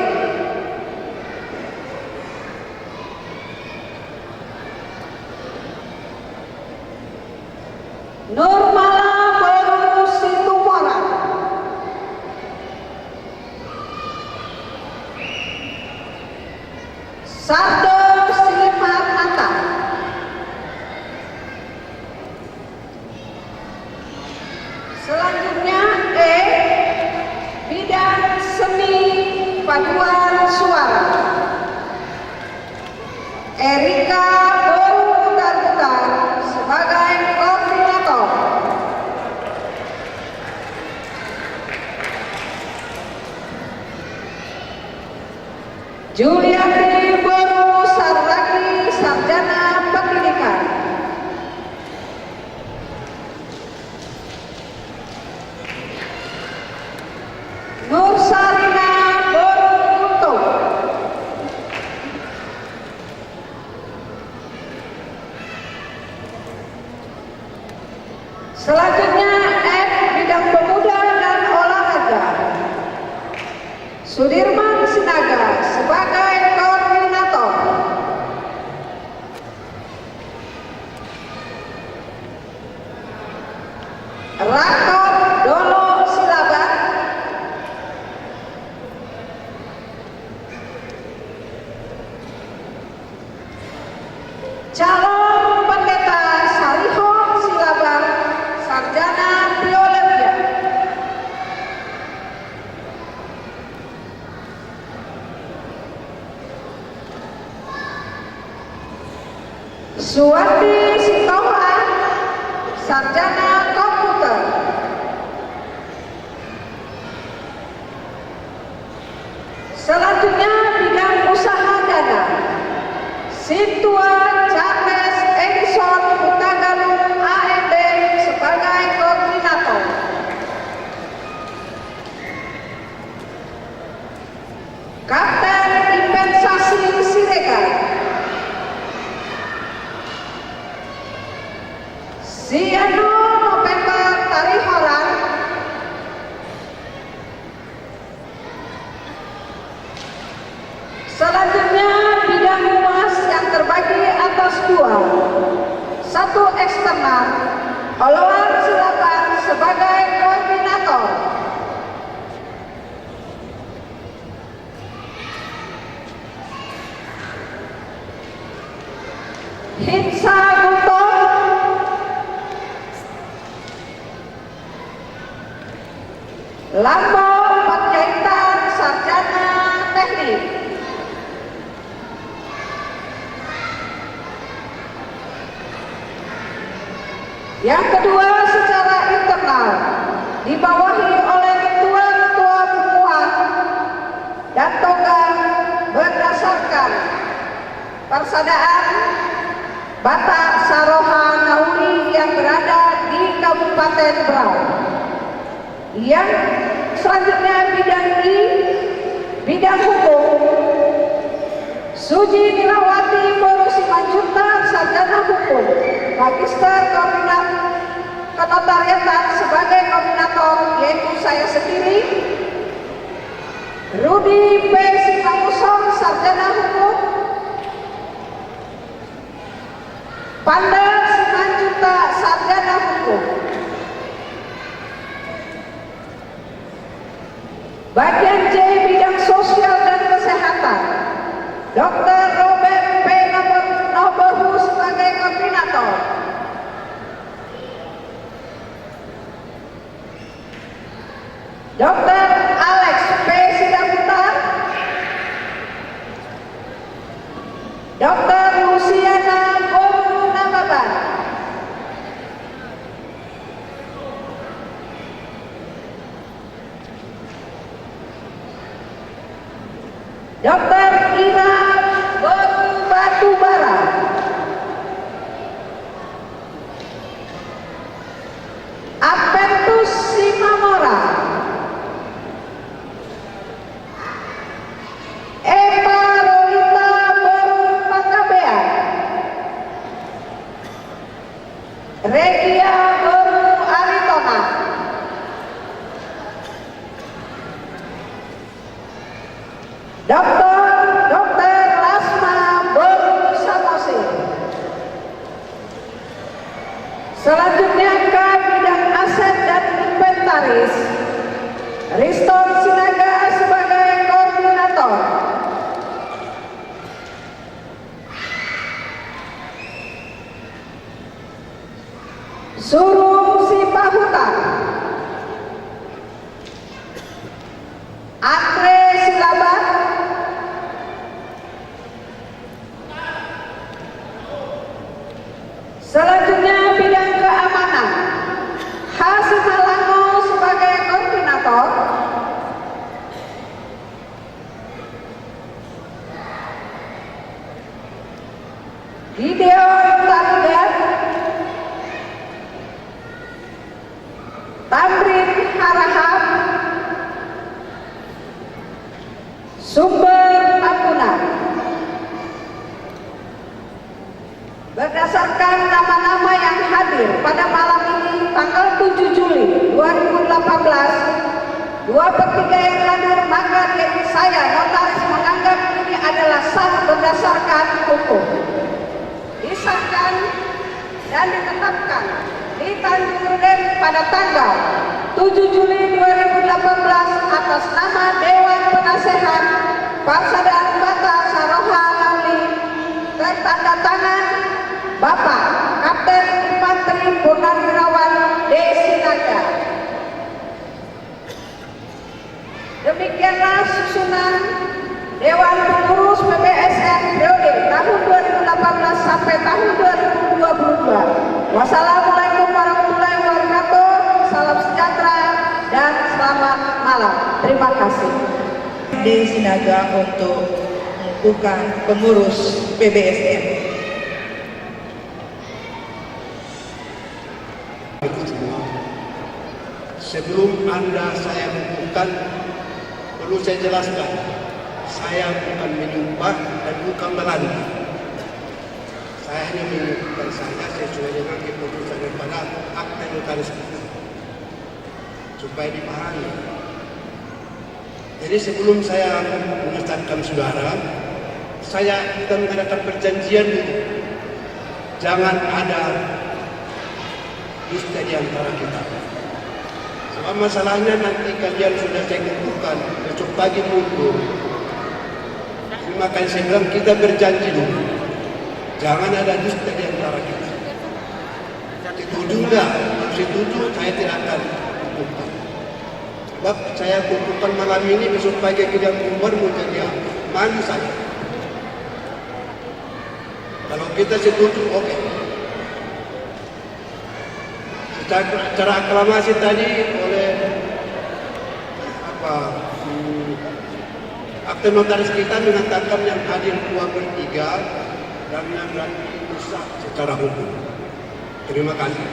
Nurmala Boru Situmora, Sardo Silimat Mata, selanjutnya E. Bidang Seni Paduan Suara, Erika Boru Putar-Putar sebagai koordinator. Juliati Boru Saragi Sarjana Pendidikan. Nur Sarina Boru Guntung. Selanjutnya F. Bidang Pemuda dan Olahraga, Sudirman Sinaga sebagai koordinator. Rakob Dolo Silaban, calon pendeta Sarihon Silaban, sarjana biologi. Suwandi Sitohan, sarjana komputer. Selanjutnya bidang usaha dana, Sintua Charles Edison Hutagalung AMD sebagai koordinator. Kapten Investasi Siregar, Siano November Tarihoran, selanjutnya bidang humas yang terbagi atas dua, satu eksternal, Oloan Silaban sebagai koordinator. Hinsa Guntur, Lambo Panjaitan sarjana teknik. Yang kedua secara internal dibawahi oleh Yang selanjutnya bidang I, bidang hukum, Suji Nilawati Boru Simanjuntak, sarjana hukum, magister kenotariatan sebagai koordinator, yaitu saya sendiri. Rudi P. Simanguson, sarjana hukum. Panda Simanjuntak, sarjana hukum. Bagian C, bidang sosial dan kesehatan, Dr. Robert P. Nobohu sebagai koordinator. Dr. Alex P. Sidaputar, Dr. Luciana Boru Nababan, Dr. Ira Boru Batubara, Apentus Simamora, Eva Rolita Boru Pakabean, Regia Boru Aritona, Dr. Lasma Boru Samosi. Selanjutnya ke bidang aset dan inventaris, Riston Sinaga sebagai koordinator. Suruh Sipahuta, Andre Silaban, selanjutnya bidang keamanan, Hasim Malango sebagai koordinator. Gideon Tarigan, Tamrin Harahap, Sumber Tambunan. Berdasarkan nama-nama yang hadir pada malam ini tanggal 7 Juli 2018, 2/3 yang hadir, maka saya notaris menganggap ini adalah sah berdasarkan hukum. Disahkan dan ditetapkan di Tanjung Reden pada tanggal 7 Juli 2018 atas nama Dewan Penasehat Persaudaraan Batak Saroha Nauli, tertanda tangan Bapak Kapten Infanteri Purnawirawan D. Sinaga. Demikianlah susunan Dewan Pengurus PBSN periode tahun 2018 sampai tahun 2022. Wassalamualaikum warahmatullahi wabarakatuh. Salam sejahtera dan selamat malam. Terima kasih. D. Sinaga untuk bukan pengurus PBSN. Sebelum Anda saya bukukan, perlu saya jelaskan, saya bukan menyumpah dan bukan melanggar. Saya hanya menyumpahkan saja sesuai dengan keputusan daripada akta notaris kita, supaya dipahami. Jadi sebelum saya mengesahkan saudara, kita mengadakan perjanjian dulu. Jangan ada dusta di antara kita. Sebab masalahnya nanti kalian sudah saya kumpulkan, besok pagi mundur. Maka saya bilang kita berjanji dulu. Jangan ada dusta di antara kita. Setuju enggak? Kalau setuju saya tidak akan kumpulkan. Sebab saya kumpulkan malam ini, besok pagi kita kumpul mau jadi malu saja. Kalau kita setuju, oke. Secara aklamasi tadi oleh akte notaris kita mengatakan yang hadir 2/3 dan yang sah secara hukum. Terima kasih.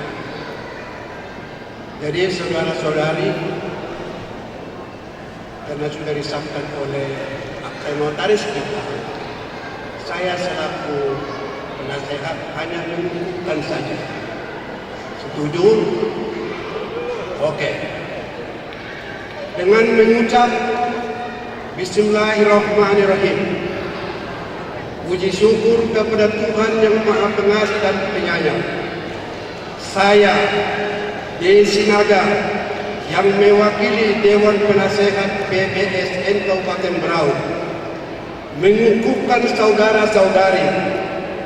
Jadi saudara-saudari, karena sudah disahkan oleh notaris kita, saya selaku penasehat hanya mengukuhkan saja. Setuju? Oke. Dengan mengucap Bismillahirrahmanirrahim, puji syukur kepada Tuhan yang Maha Pengasih dan Penyayang. Saya, D. Sinaga, yang mewakili Dewan Penasehat PBSN Kabupaten Berau, mengukuhkan saudara-saudari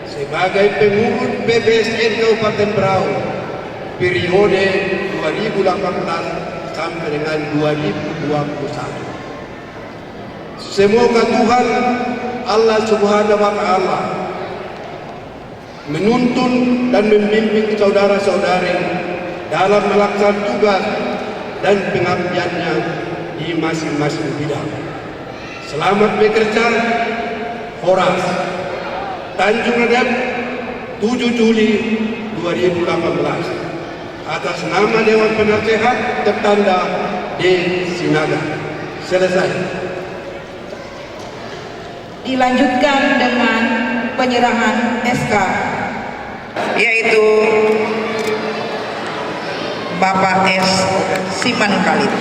sebagai pengurus PBSN Kabupaten Berau periode 2018 sampai dengan 2021. Semoga Tuhan Allah Subhanahu wa Ta'ala menuntun dan membimbing saudara-saudari dalam melaksanakan tugas dan pengabdiannya di masing-masing bidang. Selamat bekerja, Horas. Tanjung Redep, 7 Juli 2018. Atas nama Dewan Penasehat tertanda D. Sinaga. Selesai. Dilanjutkan dengan penyerahan SK, yaitu Bapak S. Siman Khalid.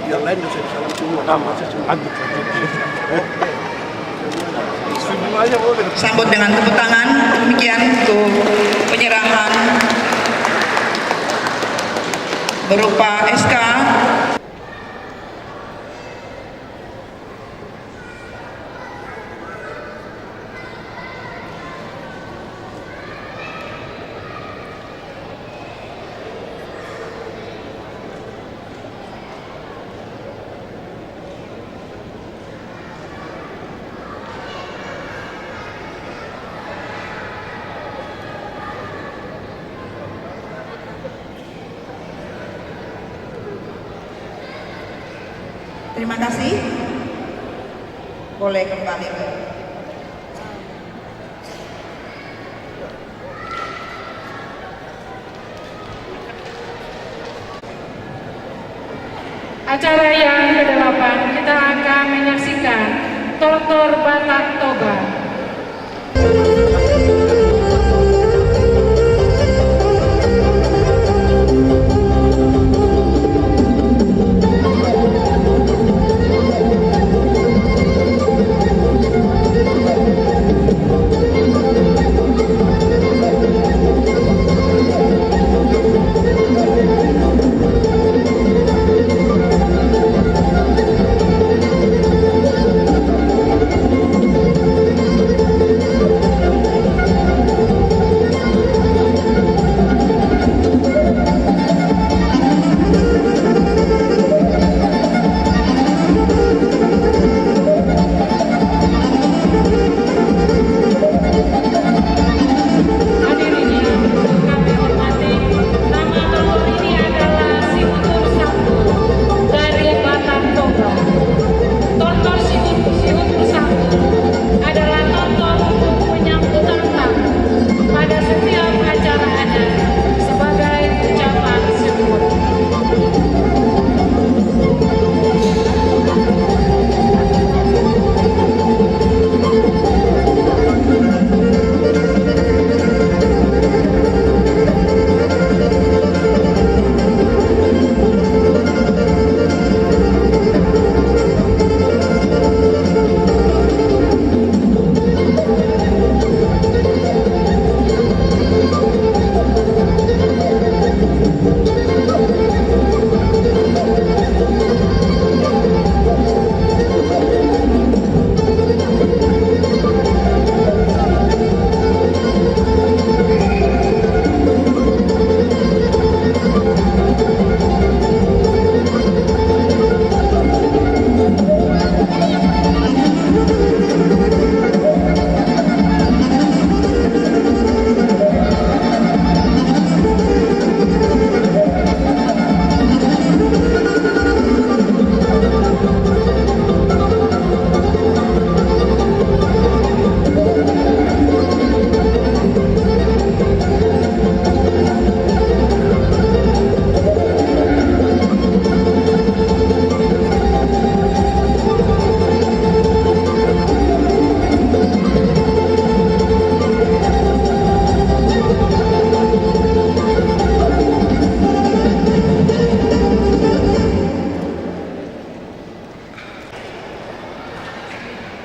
Yang lain bisa salam semua nama Sambut dengan tepuk tangan. Demikian untuk penyerahan berupa SK. Terima kasih. Boleh kembali ke acara yang ke-8. Kita akan menyaksikan Tortor Batak Toba.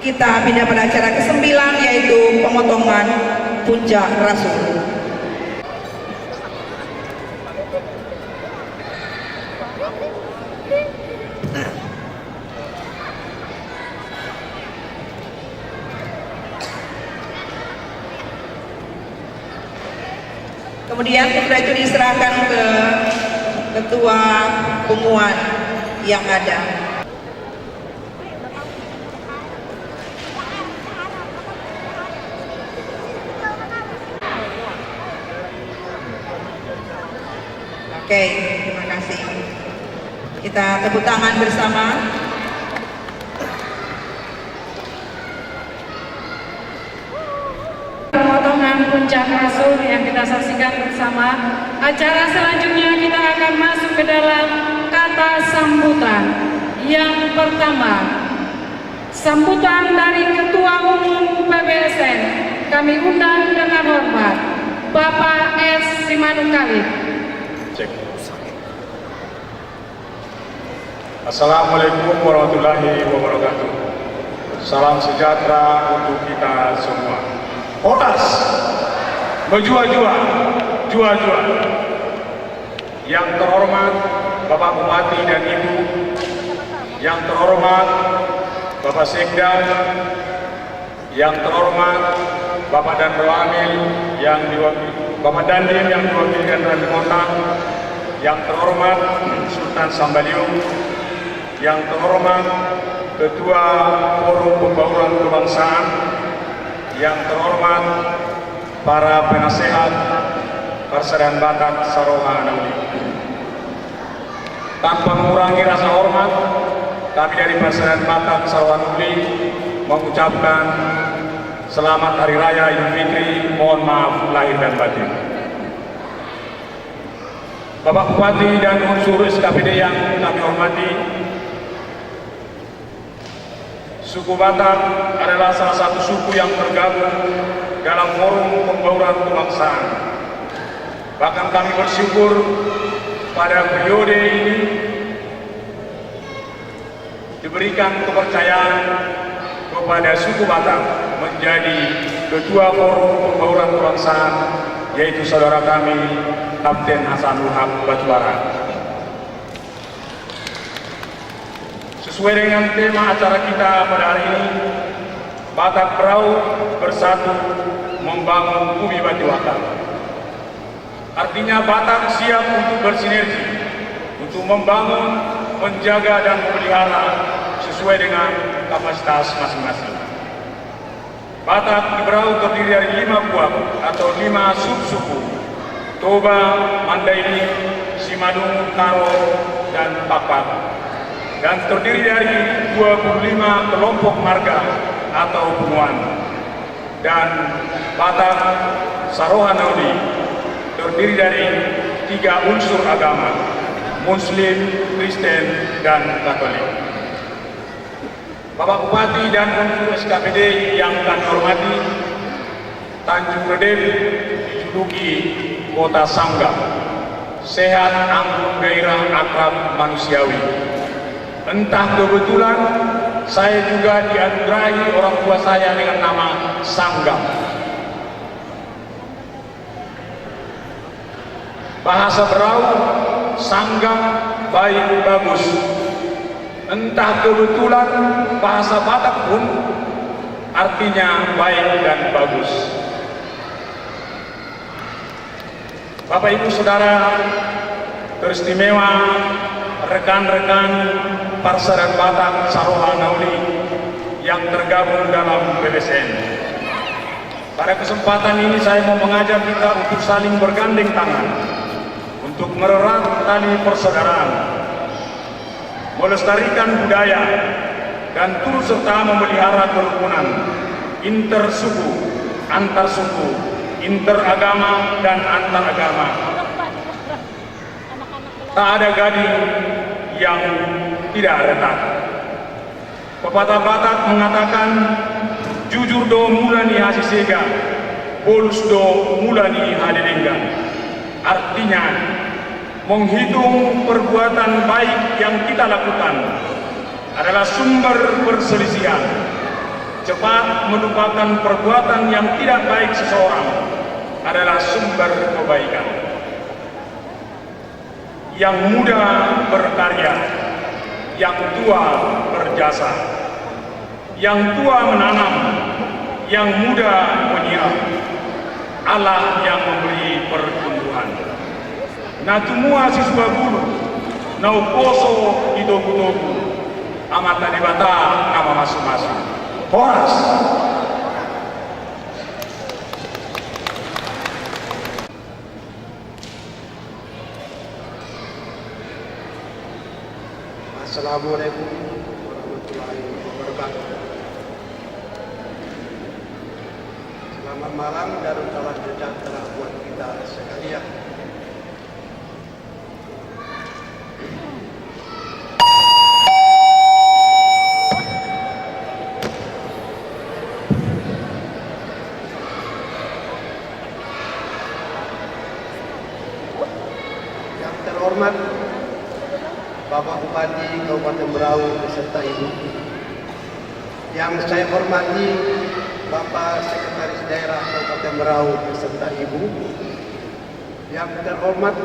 Kita pindah pada acara ke-9 yaitu pemotongan puncak rasul. Kemudian setelah itu diserahkan ke ketua penguat yang ada. Oke, terima kasih. Kita tepuk tangan bersama. Pemotongan puncak rasul yang kita saksikan bersama. Acara selanjutnya kita akan masuk ke dalam kata sambutan. Yang pertama, sambutan dari Ketua Umum PBSN. Kami undang dengan hormat Bapak S. Simanungkalit. Assalamualaikum warahmatullahi wabarakatuh. Salam sejahtera untuk kita semua. Otas, berjua-jua, jua-jua. Yang terhormat Bapak Bupati dan Ibu, yang terhormat Bapak Sekda, yang terhormat Bapak dan Amil yang Bapak Dandim yang diwakilkan dari kota, yang terhormat Sultan Sambaliung, yang terhormat Ketua Forum Pembauran Kebangsaan, yang terhormat para penasehat Persaudaraan Batak Saroha Nauli. Tanpa mengurangi rasa hormat, kami dari Persaudaraan Batak Saroha Nauli mengucapkan Selamat Hari Raya Idul Fitri, mohon maaf lahir dan batin. Bapak Bupati dan unsur SKPD yang kami hormati, suku Batak adalah salah satu suku yang tergabung dalam Forum Pembauran Kebangsaan. Bahkan kami bersyukur pada periode ini diberikan kepercayaan kepada suku Batak menjadi Ketua Forum Pembauran Kebangsaan, yaitu saudara kami Kapten Hasanul Haq Batubara. Sesuai dengan tema acara kita pada hari ini, Batak Berau bersatu membangun bumi Batiwata. Artinya Batak siap untuk bersinergi, untuk membangun, menjaga dan memelihara sesuai dengan kapasitas masing-masing. Batak di Berau terdiri dari 5 buah atau 5 subsuku: Toba, Mandaini, Simadung, Karo, dan Pakpak. Dan terdiri dari 25 kelompok marga atau penguan. Dan Batak Saroha Nauli terdiri dari 3 unsur agama: Muslim, Kristen, dan Katolik. Bapak Bupati dan unsur SKPD yang kami hormati, Tanjung Redep dijuluki Kota Sanggam, sehat, anggun, gairah, akrab, manusiawi. Entah kebetulan saya juga dianugerahi orang tua saya dengan nama Sanggam. Bahasa Berau, Sanggam, baik, bagus. Entah kebetulan bahasa Batak pun artinya baik dan bagus. Bapak Ibu Saudara teristimewa, rekan-rekan Persaudaraan Batak Saroha Nauli yang tergabung dalam PBSN. Pada kesempatan ini saya mau mengajak kita untuk saling bergandeng tangan, untuk mererat tali persaudaraan, melestarikan budaya, dan turut serta memelihara kerukunan intersuku, antar suku, interagama, dan antar agama. Tak ada gading yang tidak retak. Pepatah Batak mengatakan, jujur do mulani hasisega, bolus do mulani hadedenggan. Artinya, menghitung perbuatan baik yang kita lakukan adalah sumber perselisihan. cepat melupakan perbuatan yang tidak baik seseorang adalah sumber kebaikan. Yang muda berkarya, yang tua berjasa. Yang tua menanam, yang muda menyiram. Allah yang memberi pertumbuhan. Natumua siswa guru, nau poso idogu-dogu, amata dibata nama masing-masing. Horas. Assalamualaikum warahmatullahi wabarakatuh. Selamat malam dan salam sejahtera buat kita sekalian. Yang terhormat Bapak Bupati Kabupaten Berau beserta Ibu, yang saya hormati Bapak Sekretaris Daerah Kabupaten Berau beserta Ibu, yang terhormat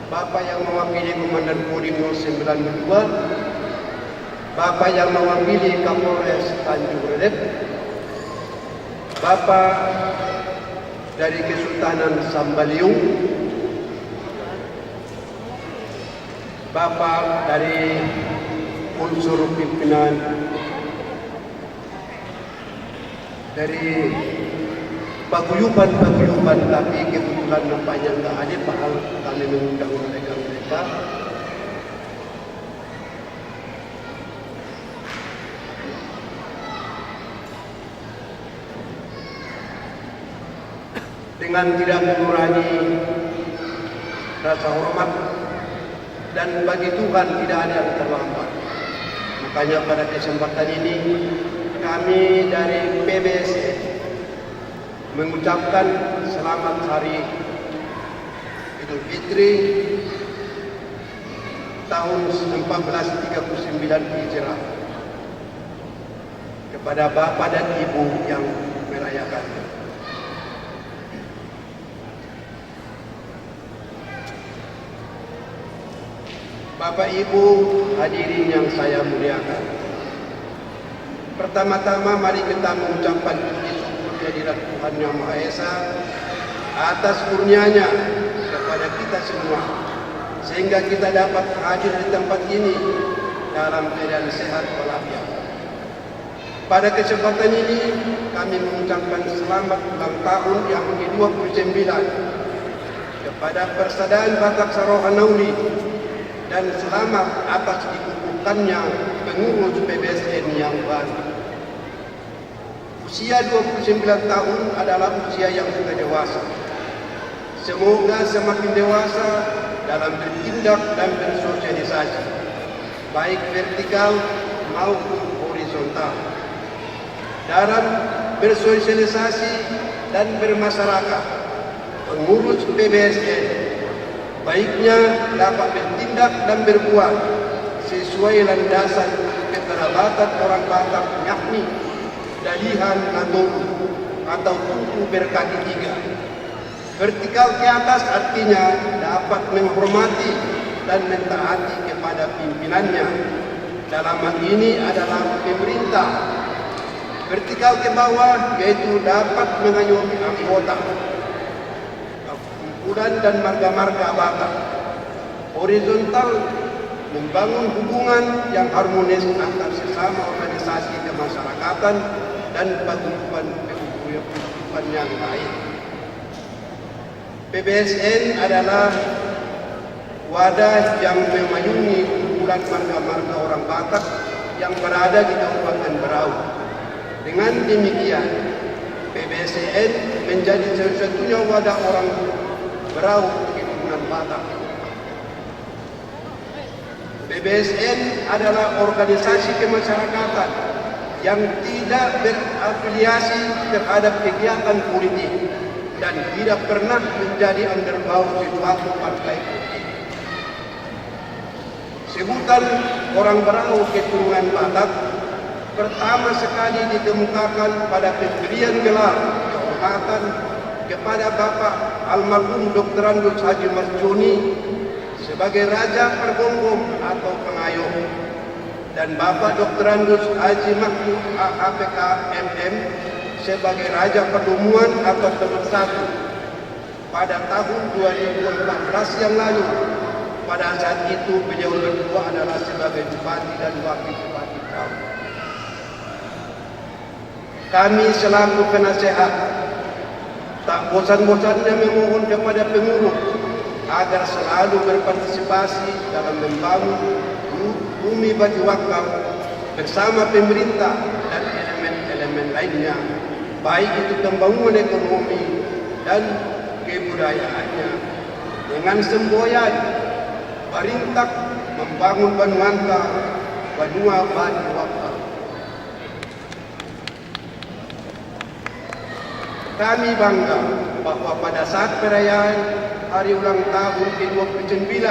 Bapak yang mewakili Komandan Kodim 092, Bapak yang mewakili Kapolres Tanjung Redep, Bapak dari Kesultanan Sambaliung, Bapak dari unsur pimpinan dari paguyuban tapi kebetulan nampaknya nggak ada hal kami mengundang mereka. Dengan tidak mengurangi rasa hormat dan bagi Tuhan tidak ada yang terlambat. Makanya pada kesempatan ini kami dari PBSN mengucapkan selamat hari Idul Fitri tahun 1439 Hijrah kepada Bapak dan Ibu yang merayakannya. Bapak Ibu hadirin yang saya muliakan. Pertama-tama mari kita mengucapkan puji syukur kehadirat Tuhan Yang Maha Esa atas kurnia-Nya kepada kita semua, sehingga kita dapat hadir di tempat ini dalam keadaan sehat walafiat. Pada kesempatan ini kami mengucapkan selamat ulang tahun yang ke-29 kepada Persaudaraan Batak Sarohanauli dan selamat atas dikukuhkannya pengurus PBSN yang baru. Usia 29 tahun adalah usia yang sudah dewasa. Semoga semakin dewasa dalam bertindak dan bersosialisasi, baik vertikal maupun horizontal. Dalam bersosialisasi dan bermasyarakat, pengurus PBSN baiknya dapat bertindak dan berbuat sesuai landasan keterlibatan orang Batak, yakni dalihan natoru atau tubuh berkaki tiga. Vertikal ke atas artinya dapat menghormati dan mentaati kepada pimpinannya. Dalam hal ini adalah pemerintah. Vertikal ke bawah yaitu dapat mengayomi anggota, kumpulan dan marga-marga Batak. Horizontal membangun hubungan yang harmonis antar sesama organisasi kemasyarakatan dan paguyuban yang lain. PBSN adalah wadah yang memayungi kumpulan marga-marga orang Batak yang berada di Kabupaten Berau. Dengan demikian, PBSN menjadi satu-satunya wadah orang Berau keturunan Batak. PBSN adalah organisasi kemasyarakatan yang tidak berafiliasi terhadap kegiatan politik dan tidak pernah menjadi underbau suatu partai politik. Sebutan orang Berau keturunan Batak pertama sekali dikemukakan pada pemberian gelar kehormatan kepada Bapak almarhum Dr. Andus Haji Marjoni sebagai Raja Pergonggong atau Pengayom, dan Bapak Dr. Andus Haji Makmur AAPK MM sebagai Raja Pedumuan atau Teluk Satu pada tahun 2014 yang lalu. Pada saat itu beliau berdua adalah sebagai Bupati dan Wakil Bupati Berau. Kami selaku penasehat tak bosan-bosannya memohon kepada pengurus agar selalu berpartisipasi dalam membangun bumi bagi wakaf bersama pemerintah dan elemen-elemen lainnya, baik itu pembangunan ekonomi dan kebudayaannya, dengan semboyan Barintak membangun Banuanta, Banua bagi wakaf. Kami bangga bahwa pada saat perayaan hari ulang tahun ke-29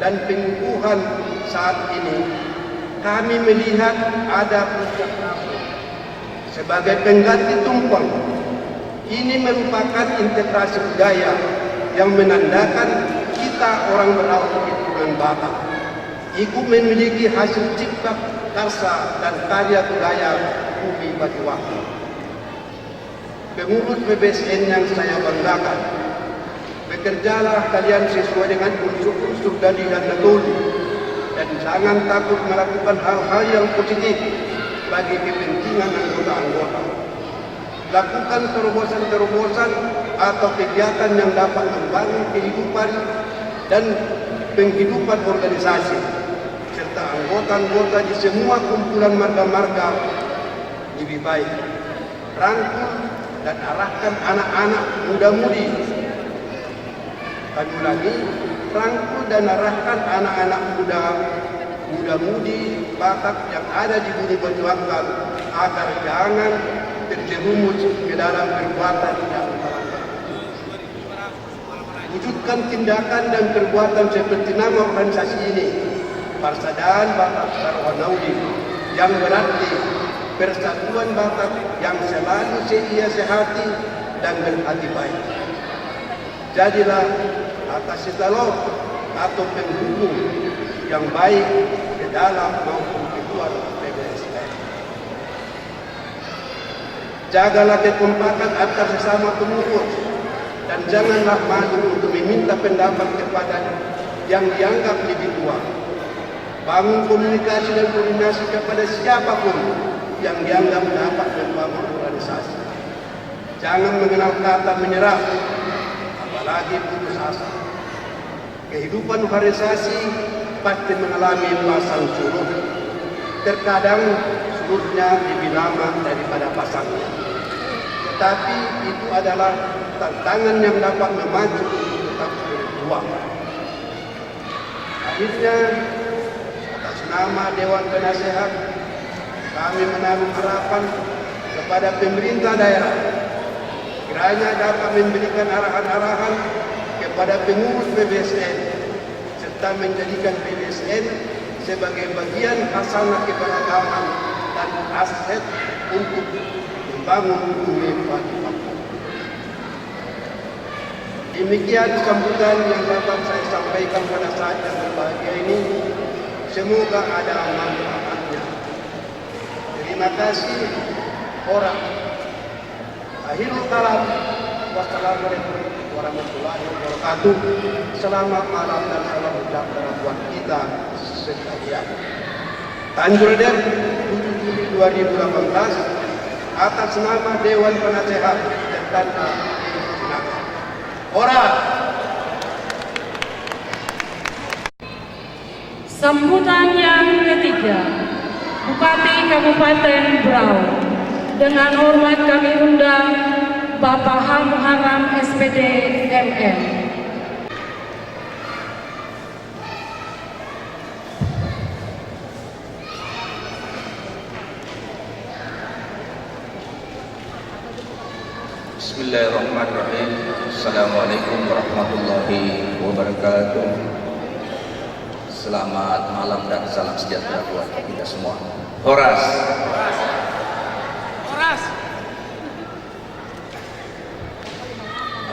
dan pengukuhan saat ini, kami melihat ada puncak rambut sebagai pengganti tumpeng. Ini merupakan integrasi budaya yang menandakan kita orang Berau keturunan Batak ikut memiliki hasil cipta karsa dan karya budaya bumi bagi wakaf. Pengurus PBSN yang saya banggakan, bekerjalah kalian sesuai dengan unsur-unsur dari dan metode, dan jangan takut melakukan hal-hal yang positif bagi kepentingan anggota-anggota. Lakukan terobosan-terobosan atau kegiatan yang dapat membangun kehidupan dan penghidupan organisasi serta anggota-anggota di semua kumpulan marga-marga lebih baik. Rangkul dan arahkan anak-anak muda-mudi. Kami ulangi, rangkul dan arahkan anak-anak muda-mudi Batak yang ada di bumi bagi wakaf agar jangan terjerumus ke dalam perbuatan yang salah. Wujudkan tindakan dan perbuatan seperti nama organisasi ini, Persaudaraan Batak Sarawanaudi, yang berarti persatuan Batak yang selalu setia sehati dan berhati baik. Jadilah atas sitalor atau penghubung yang baik ke dalam maupun ke luar PBSN. Jagalah kekompakan antar sesama pengurus dan janganlah malu untuk meminta pendapat kepada yang dianggap lebih tua. Bangun komunikasi dan koordinasi kepada siapapun yang dianggap dapat membangun organisasi. Jangan mengenal kata menyerah, apalagi putus asa. Kehidupan organisasi pasti mengalami pasang surut. Terkadang surutnya lebih lama daripada pasangnya. Tetapi itu adalah tantangan yang dapat memacu untuk tetap berjuang. Akhirnya, atas nama Dewan Penasehat, kami menaruh harapan kepada pemerintah daerah kiranya dapat memberikan arahan-arahan kepada pengurus PBSN serta menjadikan PBSN sebagai bagian hasanah keberagaman dan aset untuk membangun bumi bagi wakaf. Demikian sambutan yang dapat saya sampaikan pada saat yang berbahagia ini. Semoga ada manfaatnya. Terima kasih orang. Akhirul kalam. Wassalamualaikum warahmatullahi wabarakatuh. Selamat malam dan salam sejahtera buat kita sekalian. Tanjung Priok 7 Juli 2018 atas nama Dewan Penasehat tertanda orang. Sambutan yang ketiga, Bupati Kabupaten Berau. Dengan hormat kami undang Bapak H. Muharram SPD MM. Bismillahirrahmanirrahim. Assalamualaikum warahmatullahi wabarakatuh. Selamat malam dan salam sejahtera buat kita semua. Horas.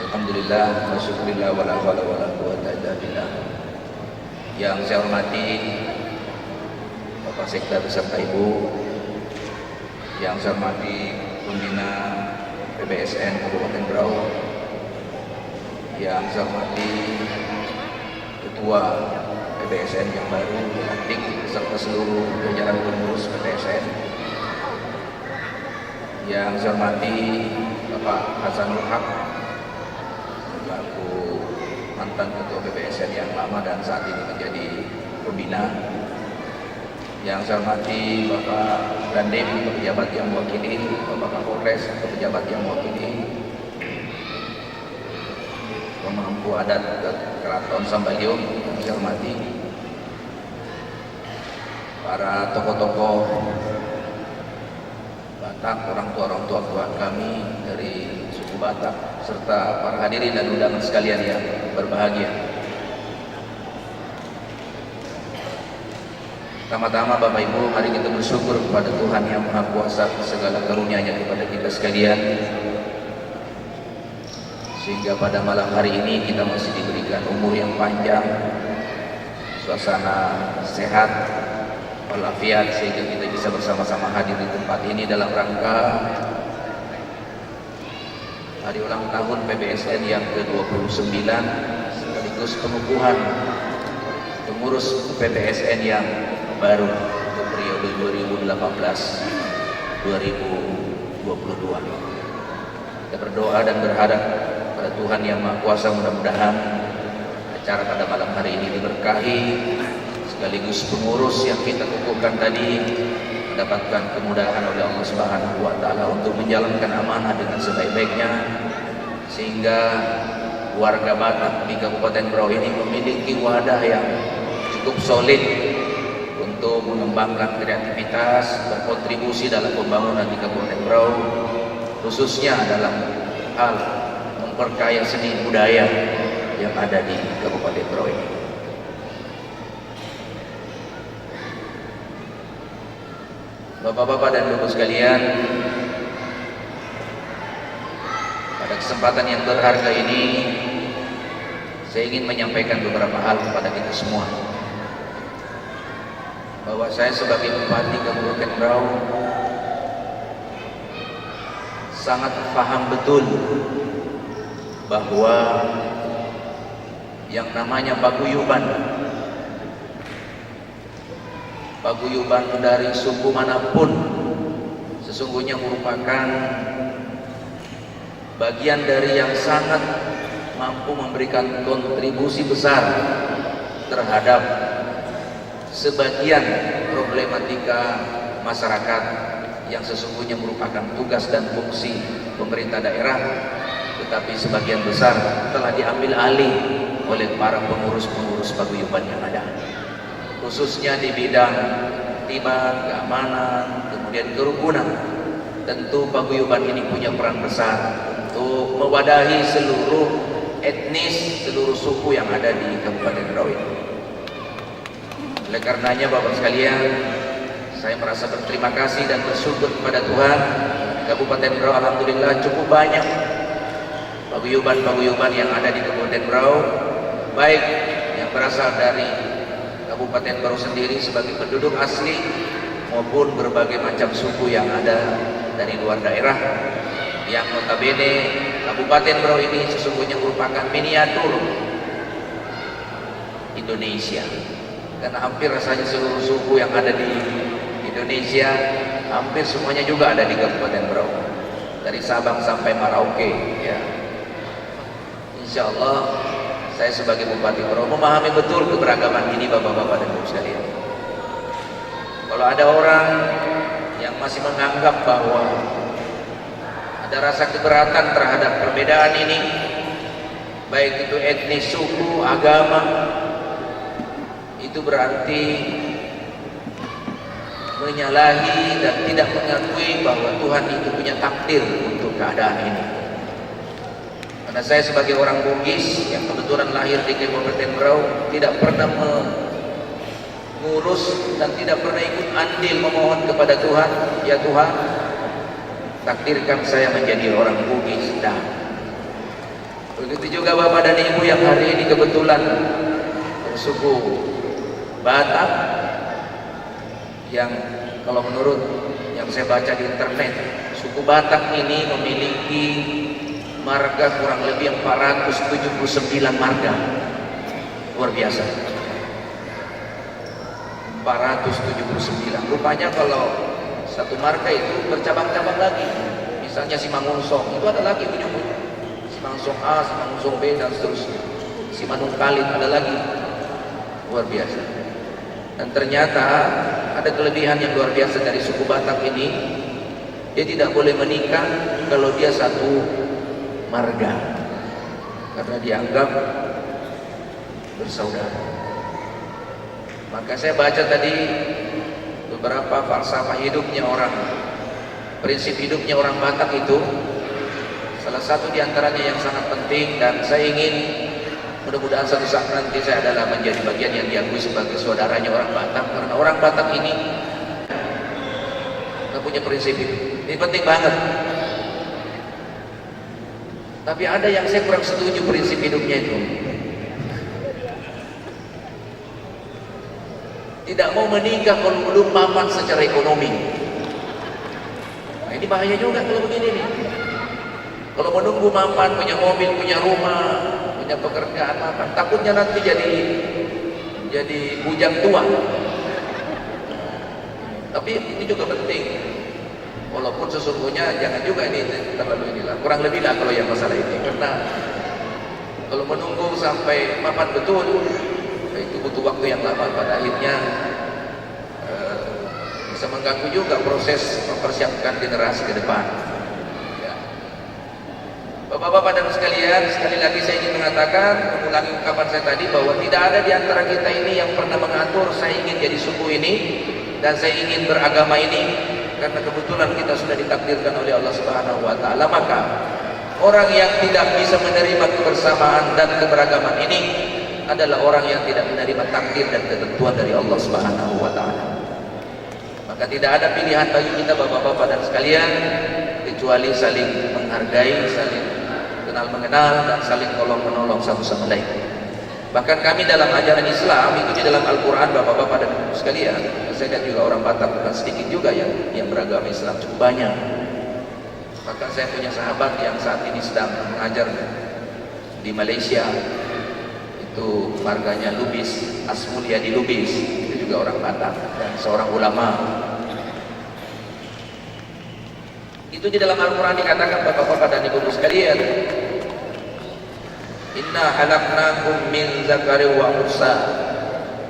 Alhamdulillah, wa syukurillah, wa la hawla wa la quwwata illa billah. Yang saya hormati Bapak Sekda beserta Ibu, yang saya hormati Pembina PBSN Kabupaten Berau, yang saya hormati Ketua PBSN yang baru dilantik beserta seluruh jajaran pengurus PBSN, yang saya hormati Bapak Hasanul Haq selaku mantan Ketua PBSN yang lama dan saat ini menjadi pembina, yang saya hormati Bapak Dandim, pejabat yang mewakili, Bapak Kapolres, pejabat yang mewakili, pemangku adat Keraton Sambaliung yang saya hormati, para tokoh-tokoh Batak, orang tua kami dari suku Batak, serta para hadirin dan undangan sekalian yang berbahagia. Pertama-tama Bapak Ibu, mari kita bersyukur kepada Tuhan yang Maha Kuasa segala karunia-Nya kepada kita sekalian, sehingga pada malam hari ini kita masih diberikan umur yang panjang, suasana sehat, walafiat, sehingga kita bisa bersama-sama hadir di tempat ini dalam rangka hari ulang tahun PBSN yang ke-29 sekaligus pengukuhan pengurus PBSN yang baru untuk periode 2018-2022. Kita berdoa dan berharap pada Tuhan yang Maha Kuasa, mudah-mudahan acara pada malam hari ini diberkahi, sekaligus pengurus yang kita kukuhkan tadi mendapatkan kemudahan oleh Allah Subhanahu wa taala untuk menjalankan amanah dengan sebaik-baiknya, sehingga warga Batak di Kabupaten Berau ini memiliki wadah yang cukup solid untuk mengembangkan kreativitas, berkontribusi dalam pembangunan di Kabupaten Berau, khususnya dalam hal memperkaya seni budaya yang ada di Kabupaten Berau ini. Bapak-bapak dan ibu sekalian, pada kesempatan yang berharga ini saya ingin menyampaikan beberapa hal kepada kita semua, bahwa saya sebagai Bupati Kabupaten Berau sangat paham betul bahwa yang namanya paguyuban dari suku manapun sesungguhnya merupakan bagian dari yang sangat mampu memberikan kontribusi besar terhadap sebagian problematika masyarakat yang sesungguhnya merupakan tugas dan fungsi pemerintah daerah, tetapi sebagian besar telah diambil alih oleh para pengurus-pengurus paguyuban yang ada, khususnya di bidang tertiban, keamanan, kemudian kerukunan. Tentu paguyuban ini punya peran besar untuk mewadahi seluruh etnis, seluruh suku yang ada di Kabupaten Berau ini. Oleh karenanya Bapak sekalian, saya merasa berterima kasih dan bersyukur kepada Tuhan, Kabupaten Berau alhamdulillah cukup banyak paguyuban-paguyuban yang ada di Kabupaten Berau, baik yang berasal dari Kabupaten Berau sendiri sebagai penduduk asli maupun berbagai macam suku yang ada dari luar daerah, yang notabene Kabupaten Berau ini sesungguhnya merupakan miniatur Indonesia, karena hampir rasanya seluruh suku yang ada di Indonesia hampir semuanya juga ada di Kabupaten Berau, dari Sabang sampai Merauke ya. Insya Allah saya sebagai Bupati Berau memahami betul keberagaman ini Bapak-bapak dan Ibu sekalian. Kalau ada orang yang masih menganggap bahwa ada rasa keberatan terhadap perbedaan ini, baik itu etnis, suku, agama, itu berarti menyalahi dan tidak mengakui bahwa Tuhan itu punya takdir untuk keadaan ini. Karena saya sebagai orang Bugis yang kebetulan lahir di Kabupaten Berau tidak pernah ngurus dan tidak pernah ikut andil memohon kepada Tuhan. Ya Tuhan, takdirkan saya menjadi orang Bugis. Dah. Begitu juga Bapak dan Ibu yang hari ini kebetulan bersuku Batak, yang kalau menurut yang saya baca di internet, suku Batak ini memiliki marga kurang lebih 479 marga. Luar biasa. 479. Rupanya kalau satu marga itu bercabang-cabang lagi. Misalnya Simangunsong, itu ada lagi ujung. Simangunsong A, Simangunsong B, dan seterusnya. Simanungkalit ada lagi. Luar biasa. Dan ternyata ada kelebihan yang luar biasa dari suku Batak ini. Dia tidak boleh menikah kalau dia satu marga, karena dianggap bersaudara. Maka saya baca tadi beberapa falsafah hidupnya orang, prinsip hidupnya orang Batak itu. Salah satu diantaranya yang sangat penting, dan saya ingin mudah-mudahan suatu saat nanti saya adalah menjadi bagian yang diakui sebagai saudaranya orang Batak, karena orang Batak ini punya prinsip hidup. Ini penting banget. Tapi ada yang saya kurang setuju prinsip hidupnya itu. Tidak mau menikah kalau belum mapan secara ekonomi. Nah, ini bahaya juga kalau begini nih. Kalau menunggu mapan, punya mobil, punya rumah, punya pekerjaan mapan, takutnya nanti jadi bujang tua. Tapi ini juga penting. Walaupun sesungguhnya jangan juga ini terlalu inilah, kurang lebih lah kalau yang masalah ini, karena kalau menunggu sampai mapan betul itu butuh waktu yang lama, pada akhirnya bisa mengganggu juga proses mempersiapkan generasi ke depan. Ya. Bapak-bapak dan sekalian, sekali lagi saya ingin mengatakan, mengulangi ungkapan saya tadi, bahwa tidak ada di antara kita ini yang pernah mengatur saya ingin jadi suku ini dan saya ingin beragama ini. Karena kebetulan kita sudah ditakdirkan oleh Allah Subhanahu wa taala, maka orang yang tidak bisa menerima kebersamaan dan keberagaman ini adalah orang yang tidak menerima takdir dan ketentuan dari Allah Subhanahu wa taala. Maka tidak ada pilihan bagi kita Bapak-bapak dan sekalian kecuali saling menghargai, saling kenal mengenal, dan saling tolong menolong satu sama lain. Bahkan kami dalam ajaran Islam itu di dalam Al-Quran, Bapak-bapak dan Ibu sekalian, saya lihat juga orang Batak bukan sedikit juga yang beragama Islam, cukup banyak. Bahkan saya punya sahabat yang saat ini sedang mengajar di Malaysia, itu marganya Lubis, Asmulia di Lubis, itu juga orang Batak dan seorang ulama. Itu di dalam Al-Quran dikatakan Bapak-bapak dan Ibu sekalian, inna halaqnakum min zakari wa unsa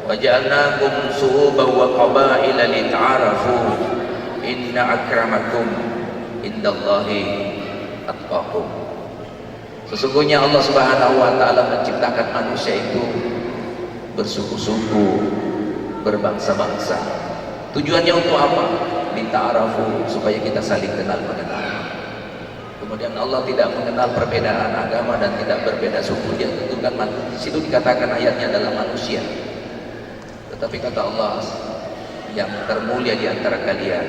wa ja'alnakum su'uban wa qabaila lita'arafu inna akramakum indallahi atqakum. Sesungguhnya Allah Subhanahu wa taala menciptakan manusia itu bersuku-suku, berbangsa-bangsa. Tujuannya untuk apa? Lita'arafu, supaya kita saling kenal mengenal. Kemudian Allah tidak mengenal perbedaan agama dan tidak berbeda suku. Dia tentukan di situ dikatakan ayatnya adalah manusia. Tetapi kata Allah, yang termulia di antara kalian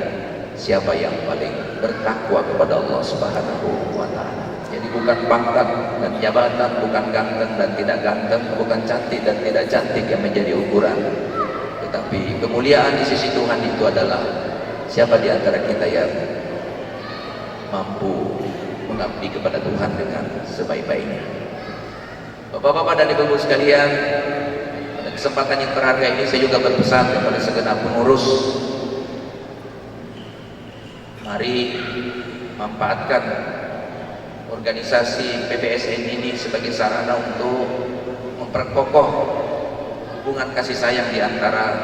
siapa yang paling bertakwa kepada Allah Subhanahu wa taala. Jadi bukan pangkat dan jabatan, bukan ganteng dan tidak ganteng, bukan cantik dan tidak cantik yang menjadi ukuran. Tetapi kemuliaan di sisi Tuhan itu adalah siapa di antara kita yang mampu mengabdi kepada Tuhan dengan sebaik-baiknya. Bapak-bapak dan ibu-ibu sekalian, pada kesempatan yang berharga ini saya juga berpesan kepada segenap pengurus, mari manfaatkan organisasi PPSN ini sebagai sarana untuk memperkokoh hubungan kasih sayang di antara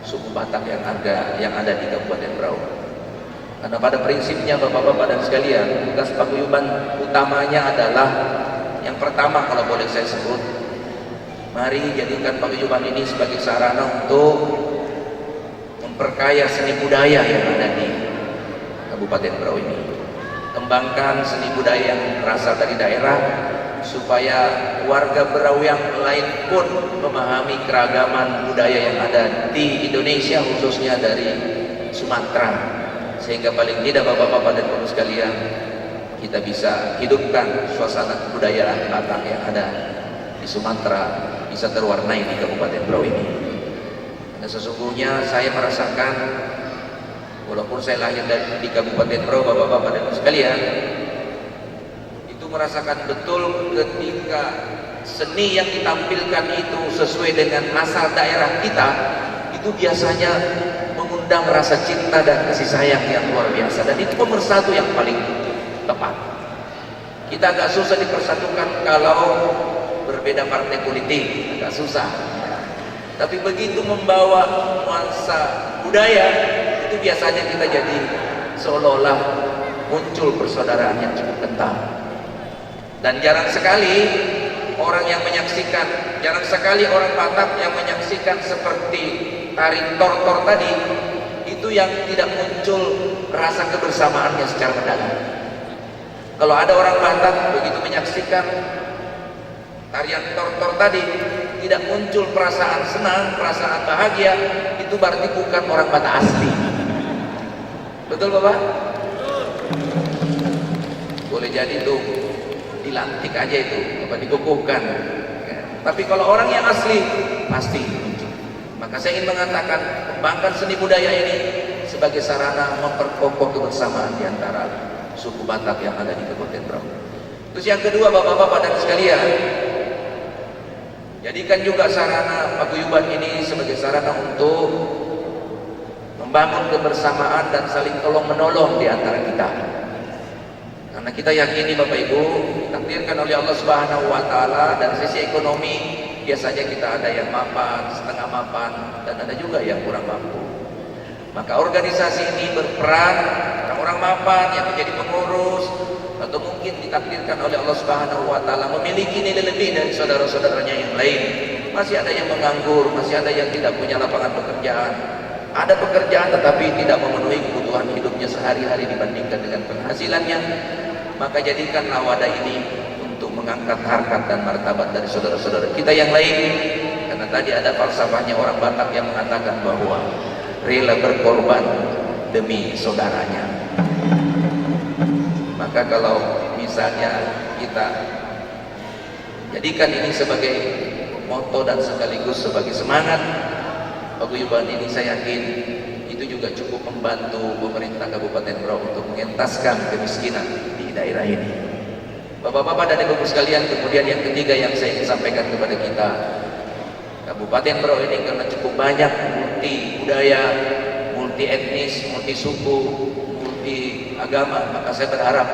suku Batak yang ada di Kabupaten Berau. Karena pada prinsipnya Bapak-bapak dan sekalian, tugas paguyuban utamanya adalah yang pertama, kalau boleh saya sebut, mari jadikan paguyuban ini sebagai sarana untuk memperkaya seni budaya yang ada di Kabupaten Berau ini. Kembangkan seni budaya yang berasal dari daerah, supaya warga Berau yang lain pun memahami keragaman budaya yang ada di Indonesia, khususnya dari Sumatera, sehingga paling tidak bapak-bapak dan ibu sekalian, kita bisa hidupkan suasana kebudayaan Batak yang ada di Sumatera bisa terwarnai di Kabupaten Berau ini. Dan sesungguhnya saya merasakan, walaupun saya lahir di Kabupaten Berau, bapak-bapak dan ibu sekalian, merasakan betul ketika seni yang ditampilkan itu sesuai dengan asal daerah kita, itu biasanya mengundang rasa cinta dan kasih sayang yang luar biasa, dan itu pemersatu yang paling tepat. Kita agak susah dipersatukan kalau berbeda partai politik, agak susah, tapi begitu membawa nuansa budaya, itu biasanya kita jadi seolah-olah muncul persaudaraan yang cukup kental. Dan jarang sekali orang yang menyaksikan, jarang sekali orang Batak yang menyaksikan seperti tari tortor tadi, itu yang tidak muncul rasa kebersamaannya secara mendalam. Kalau ada orang Batak begitu menyaksikan tarian tortor tadi, tidak muncul perasaan senang, perasaan bahagia, itu berarti bukan orang Batak asli. Betul Bapak? Boleh jadi tuh dilantik aja itu, apa dikukuhkan. Tapi kalau orang yang asli pasti muncul. Maka saya ingin mengatakan, kembangkan seni budaya ini sebagai sarana memperkokoh kebersamaan di antara suku Batak yang ada di Kabupaten Berau. Terus yang kedua, bapak-bapak dan sekalian, jadikan juga sarana paguyuban ini sebagai sarana untuk membangun kebersamaan dan saling tolong menolong di antara kita. Karena kita yakini Bapak Ibu, ditakdirkan oleh Allah Subhanahu wa taala, dan sisi ekonomi biasanya kita ada yang mapan, setengah mapan, dan ada juga yang kurang mampu. Maka organisasi ini berperan, orang-orang mapan yang menjadi pengurus, atau mungkin ditakdirkan oleh Allah Subhanahu wa taala memiliki nilai lebih dari saudara-saudaranya yang lain. Masih ada yang menganggur, masih ada yang tidak punya lapangan pekerjaan. Ada pekerjaan tetapi tidak memenuhi kebutuhan hidupnya sehari-hari dibandingkan dengan penghasilannya. Maka jadikanlah wadah ini untuk mengangkat harkat dan martabat dari saudara-saudara kita yang lain. Karena tadi ada falsafahnya orang Batak yang mengatakan bahwa rela berkorban demi saudaranya. Maka kalau misalnya kita jadikan ini sebagai moto dan sekaligus sebagai semangat paguyuban ini, saya yakin itu juga cukup membantu pemerintah Kabupaten Berau untuk mengentaskan kemiskinan di daerah ini. Bapak-bapak dan ibu sekalian, kemudian yang ketiga yang saya ingin sampaikan kepada kita, Kabupaten Berau ini karena cukup banyak multi budaya, multi etnis, multi suku, multi agama, maka saya berharap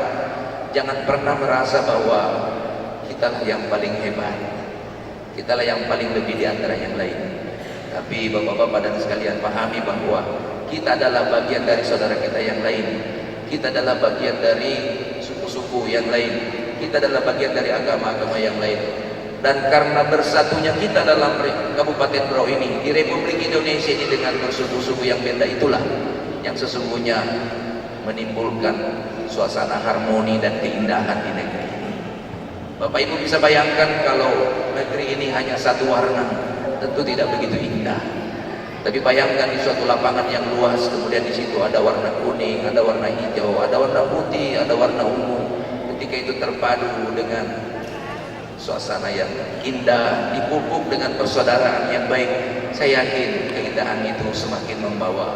jangan pernah merasa bahwa kitalah yang paling hebat, kitalah yang paling lebih di antara yang lain. Tapi bapak-bapak dan sekalian pahami bahwa kita adalah bagian dari saudara kita yang lain, kita adalah bagian dari suku-suku yang lain, kita adalah bagian dari agama-agama yang lain. Dan karena bersatunya kita dalam Kabupaten Berau ini, di Republik Indonesia ini dengan bersuku-suku yang beda, itulah yang sesungguhnya menimbulkan suasana harmoni dan keindahan di negeri ini. Bapak Ibu bisa bayangkan kalau negeri ini hanya satu warna, tentu tidak begitu indah. Tapi bayangkan di suatu lapangan yang luas, kemudian di situ ada warna kuning, ada warna hijau, ada warna putih, ada warna ungu. Ketika itu terpadu dengan suasana yang indah, dipupuk dengan persaudaraan yang baik, saya yakin keindahan itu semakin membawa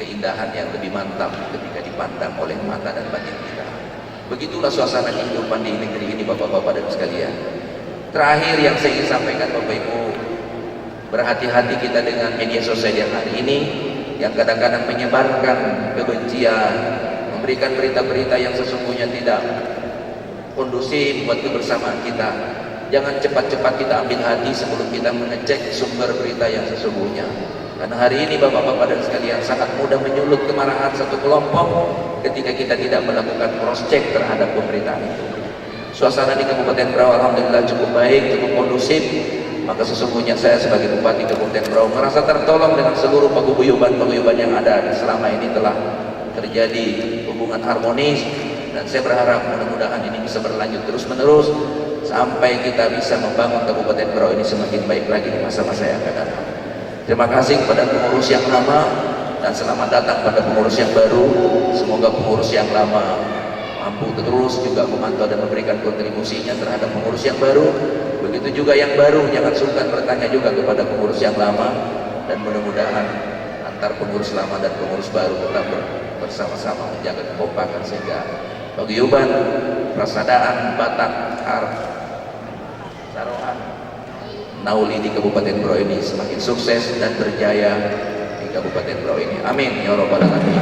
keindahan yang lebih mantap ketika dipandang oleh mata dan batin kita. Begitulah suasana kehidupan di negeri ini, bapak-bapak dan sekalian. Terakhir yang saya ingin sampaikan Bapak Ibu, berhati-hati kita dengan media sosial yang hari ini, yang kadang-kadang menyebarkan kebencian, memberikan berita-berita yang sesungguhnya tidak kondusif buat kebersamaan kita. Jangan cepat-cepat kita ambil hati sebelum kita mengecek sumber berita yang sesungguhnya. Karena hari ini bapak-bapak dan sekalian sangat mudah menyulut kemarahan satu kelompok ketika kita tidak melakukan cross check terhadap pemberitaan itu. Suasana di Kabupaten Berau alhamdulillah cukup baik, cukup kondusif. Maka sesungguhnya saya sebagai Bupati Kabupaten Berau merasa tertolong dengan seluruh paguyuban yang ada selama ini telah terjadi hubungan harmonis dan saya berharap mudah-mudahan ini bisa berlanjut terus-menerus sampai kita bisa membangun Kabupaten Berau ini semakin baik lagi di masa-masa yang akan datang. Terima kasih kepada pengurus yang lama dan selamat datang pada pengurus yang baru. Semoga pengurus yang lama mampu terus juga memantau dan memberikan kontribusinya terhadap pengurus yang baru. Begitu juga yang baru, jangan sungkan bertanya juga kepada pengurus yang lama, dan mudah-mudahan antar pengurus lama dan pengurus baru tetap bersama-sama menjaga kekompakan sehingga paguyuban, persaudaraan Batak, Saroan, Nauli di Kabupaten Berau ini semakin sukses dan berjaya di Kabupaten Berau ini. Amin ya rabbal alamin.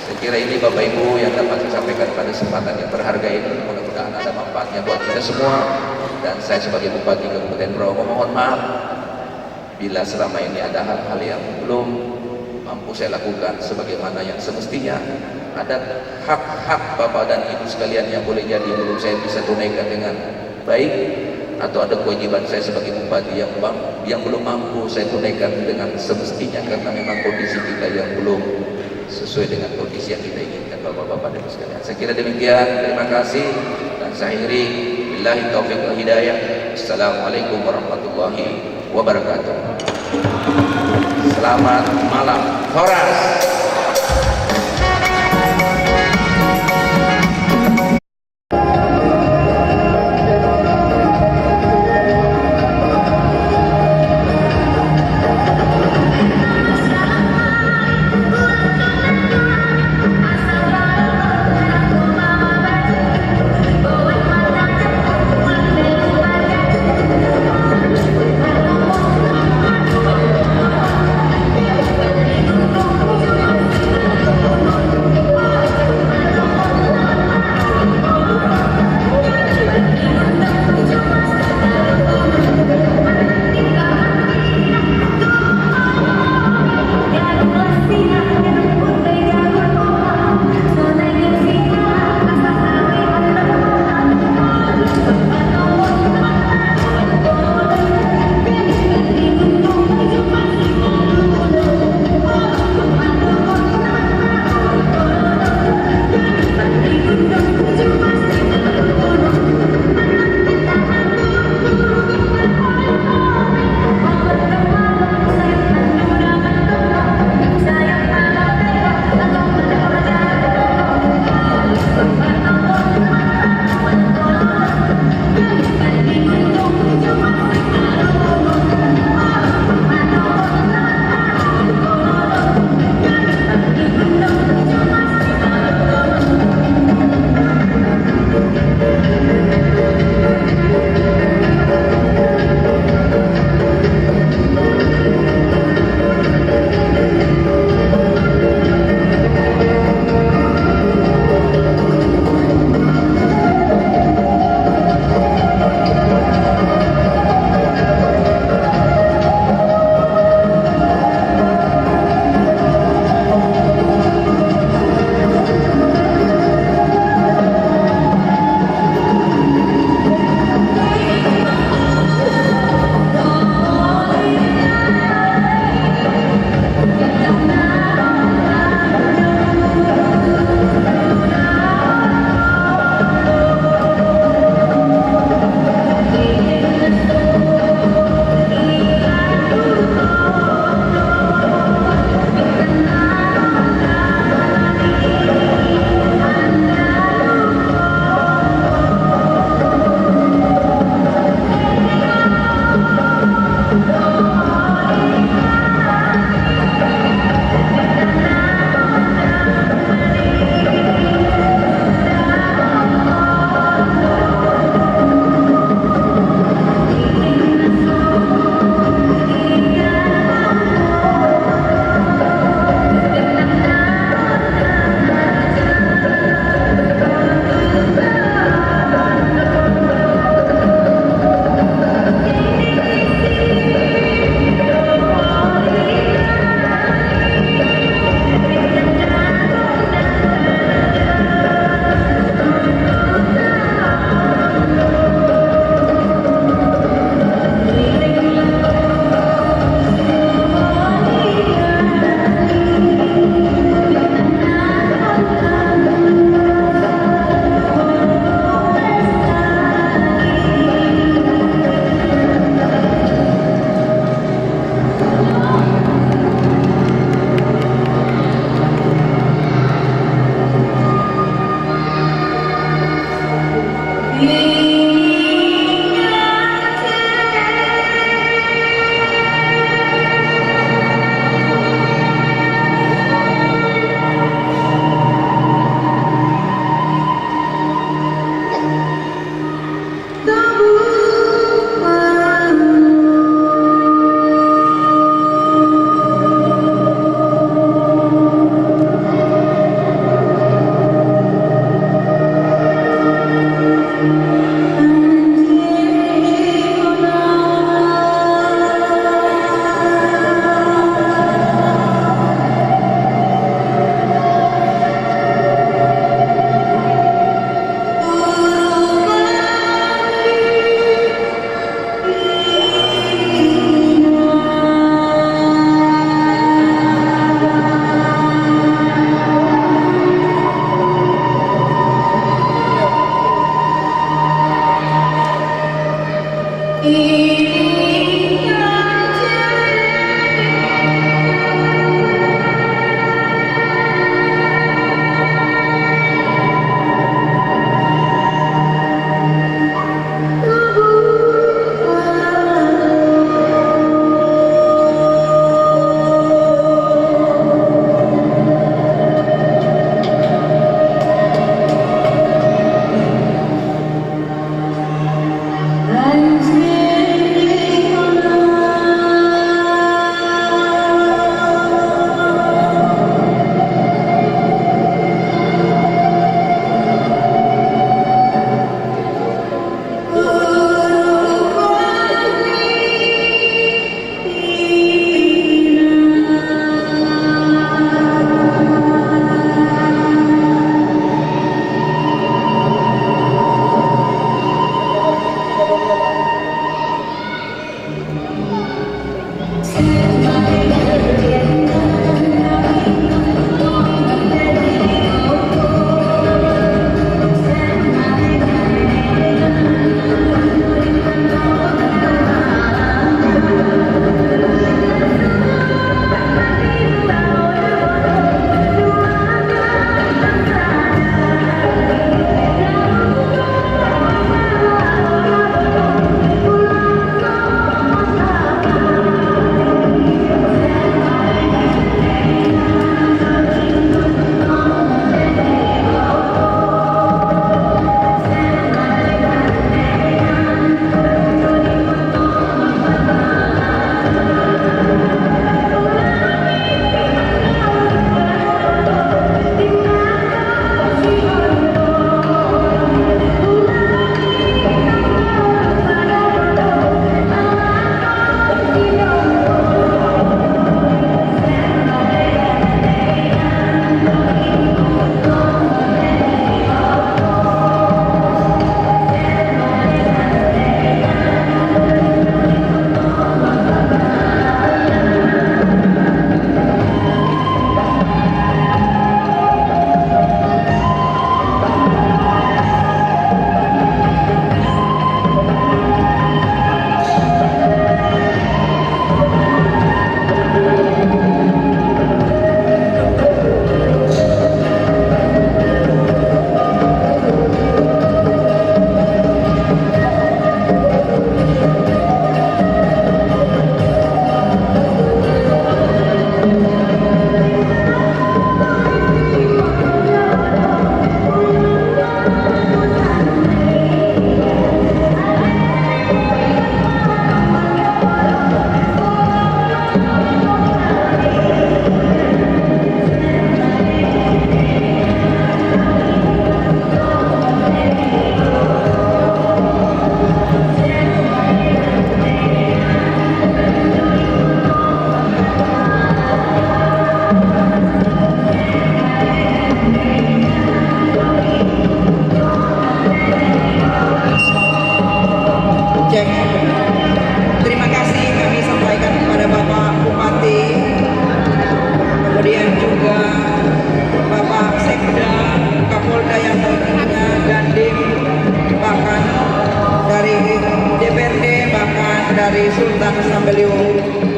Saya kira ini Bapak Ibu yang dapat saya sampaikan pada kesempatan yang berharga ini. Mudah-mudahan ada manfaatnya buat kita semua. Dan saya sebagai Bupati Kabupaten Berau memohon maaf bila selama ini ada hal-hal yang belum mampu saya lakukan sebagaimana yang semestinya. Ada hak-hak Bapak dan Ibu sekalian yang boleh jadi belum saya bisa tunaikan dengan baik, atau ada kewajiban saya sebagai Bupati yang belum mampu saya tunaikan dengan semestinya karena memang kondisi kita yang belum sesuai dengan kondisi yang kita inginkan Bapak-Bapak dan Ibu sekalian. Saya kira demikian, terima kasih dan saya akhiri billahi taufiq wal hidayah. Assalamualaikum warahmatullahi wabarakatuh. Selamat malam. Horas.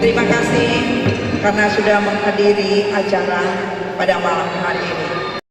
Terima kasih karena sudah menghadiri acara pada malam hari ini.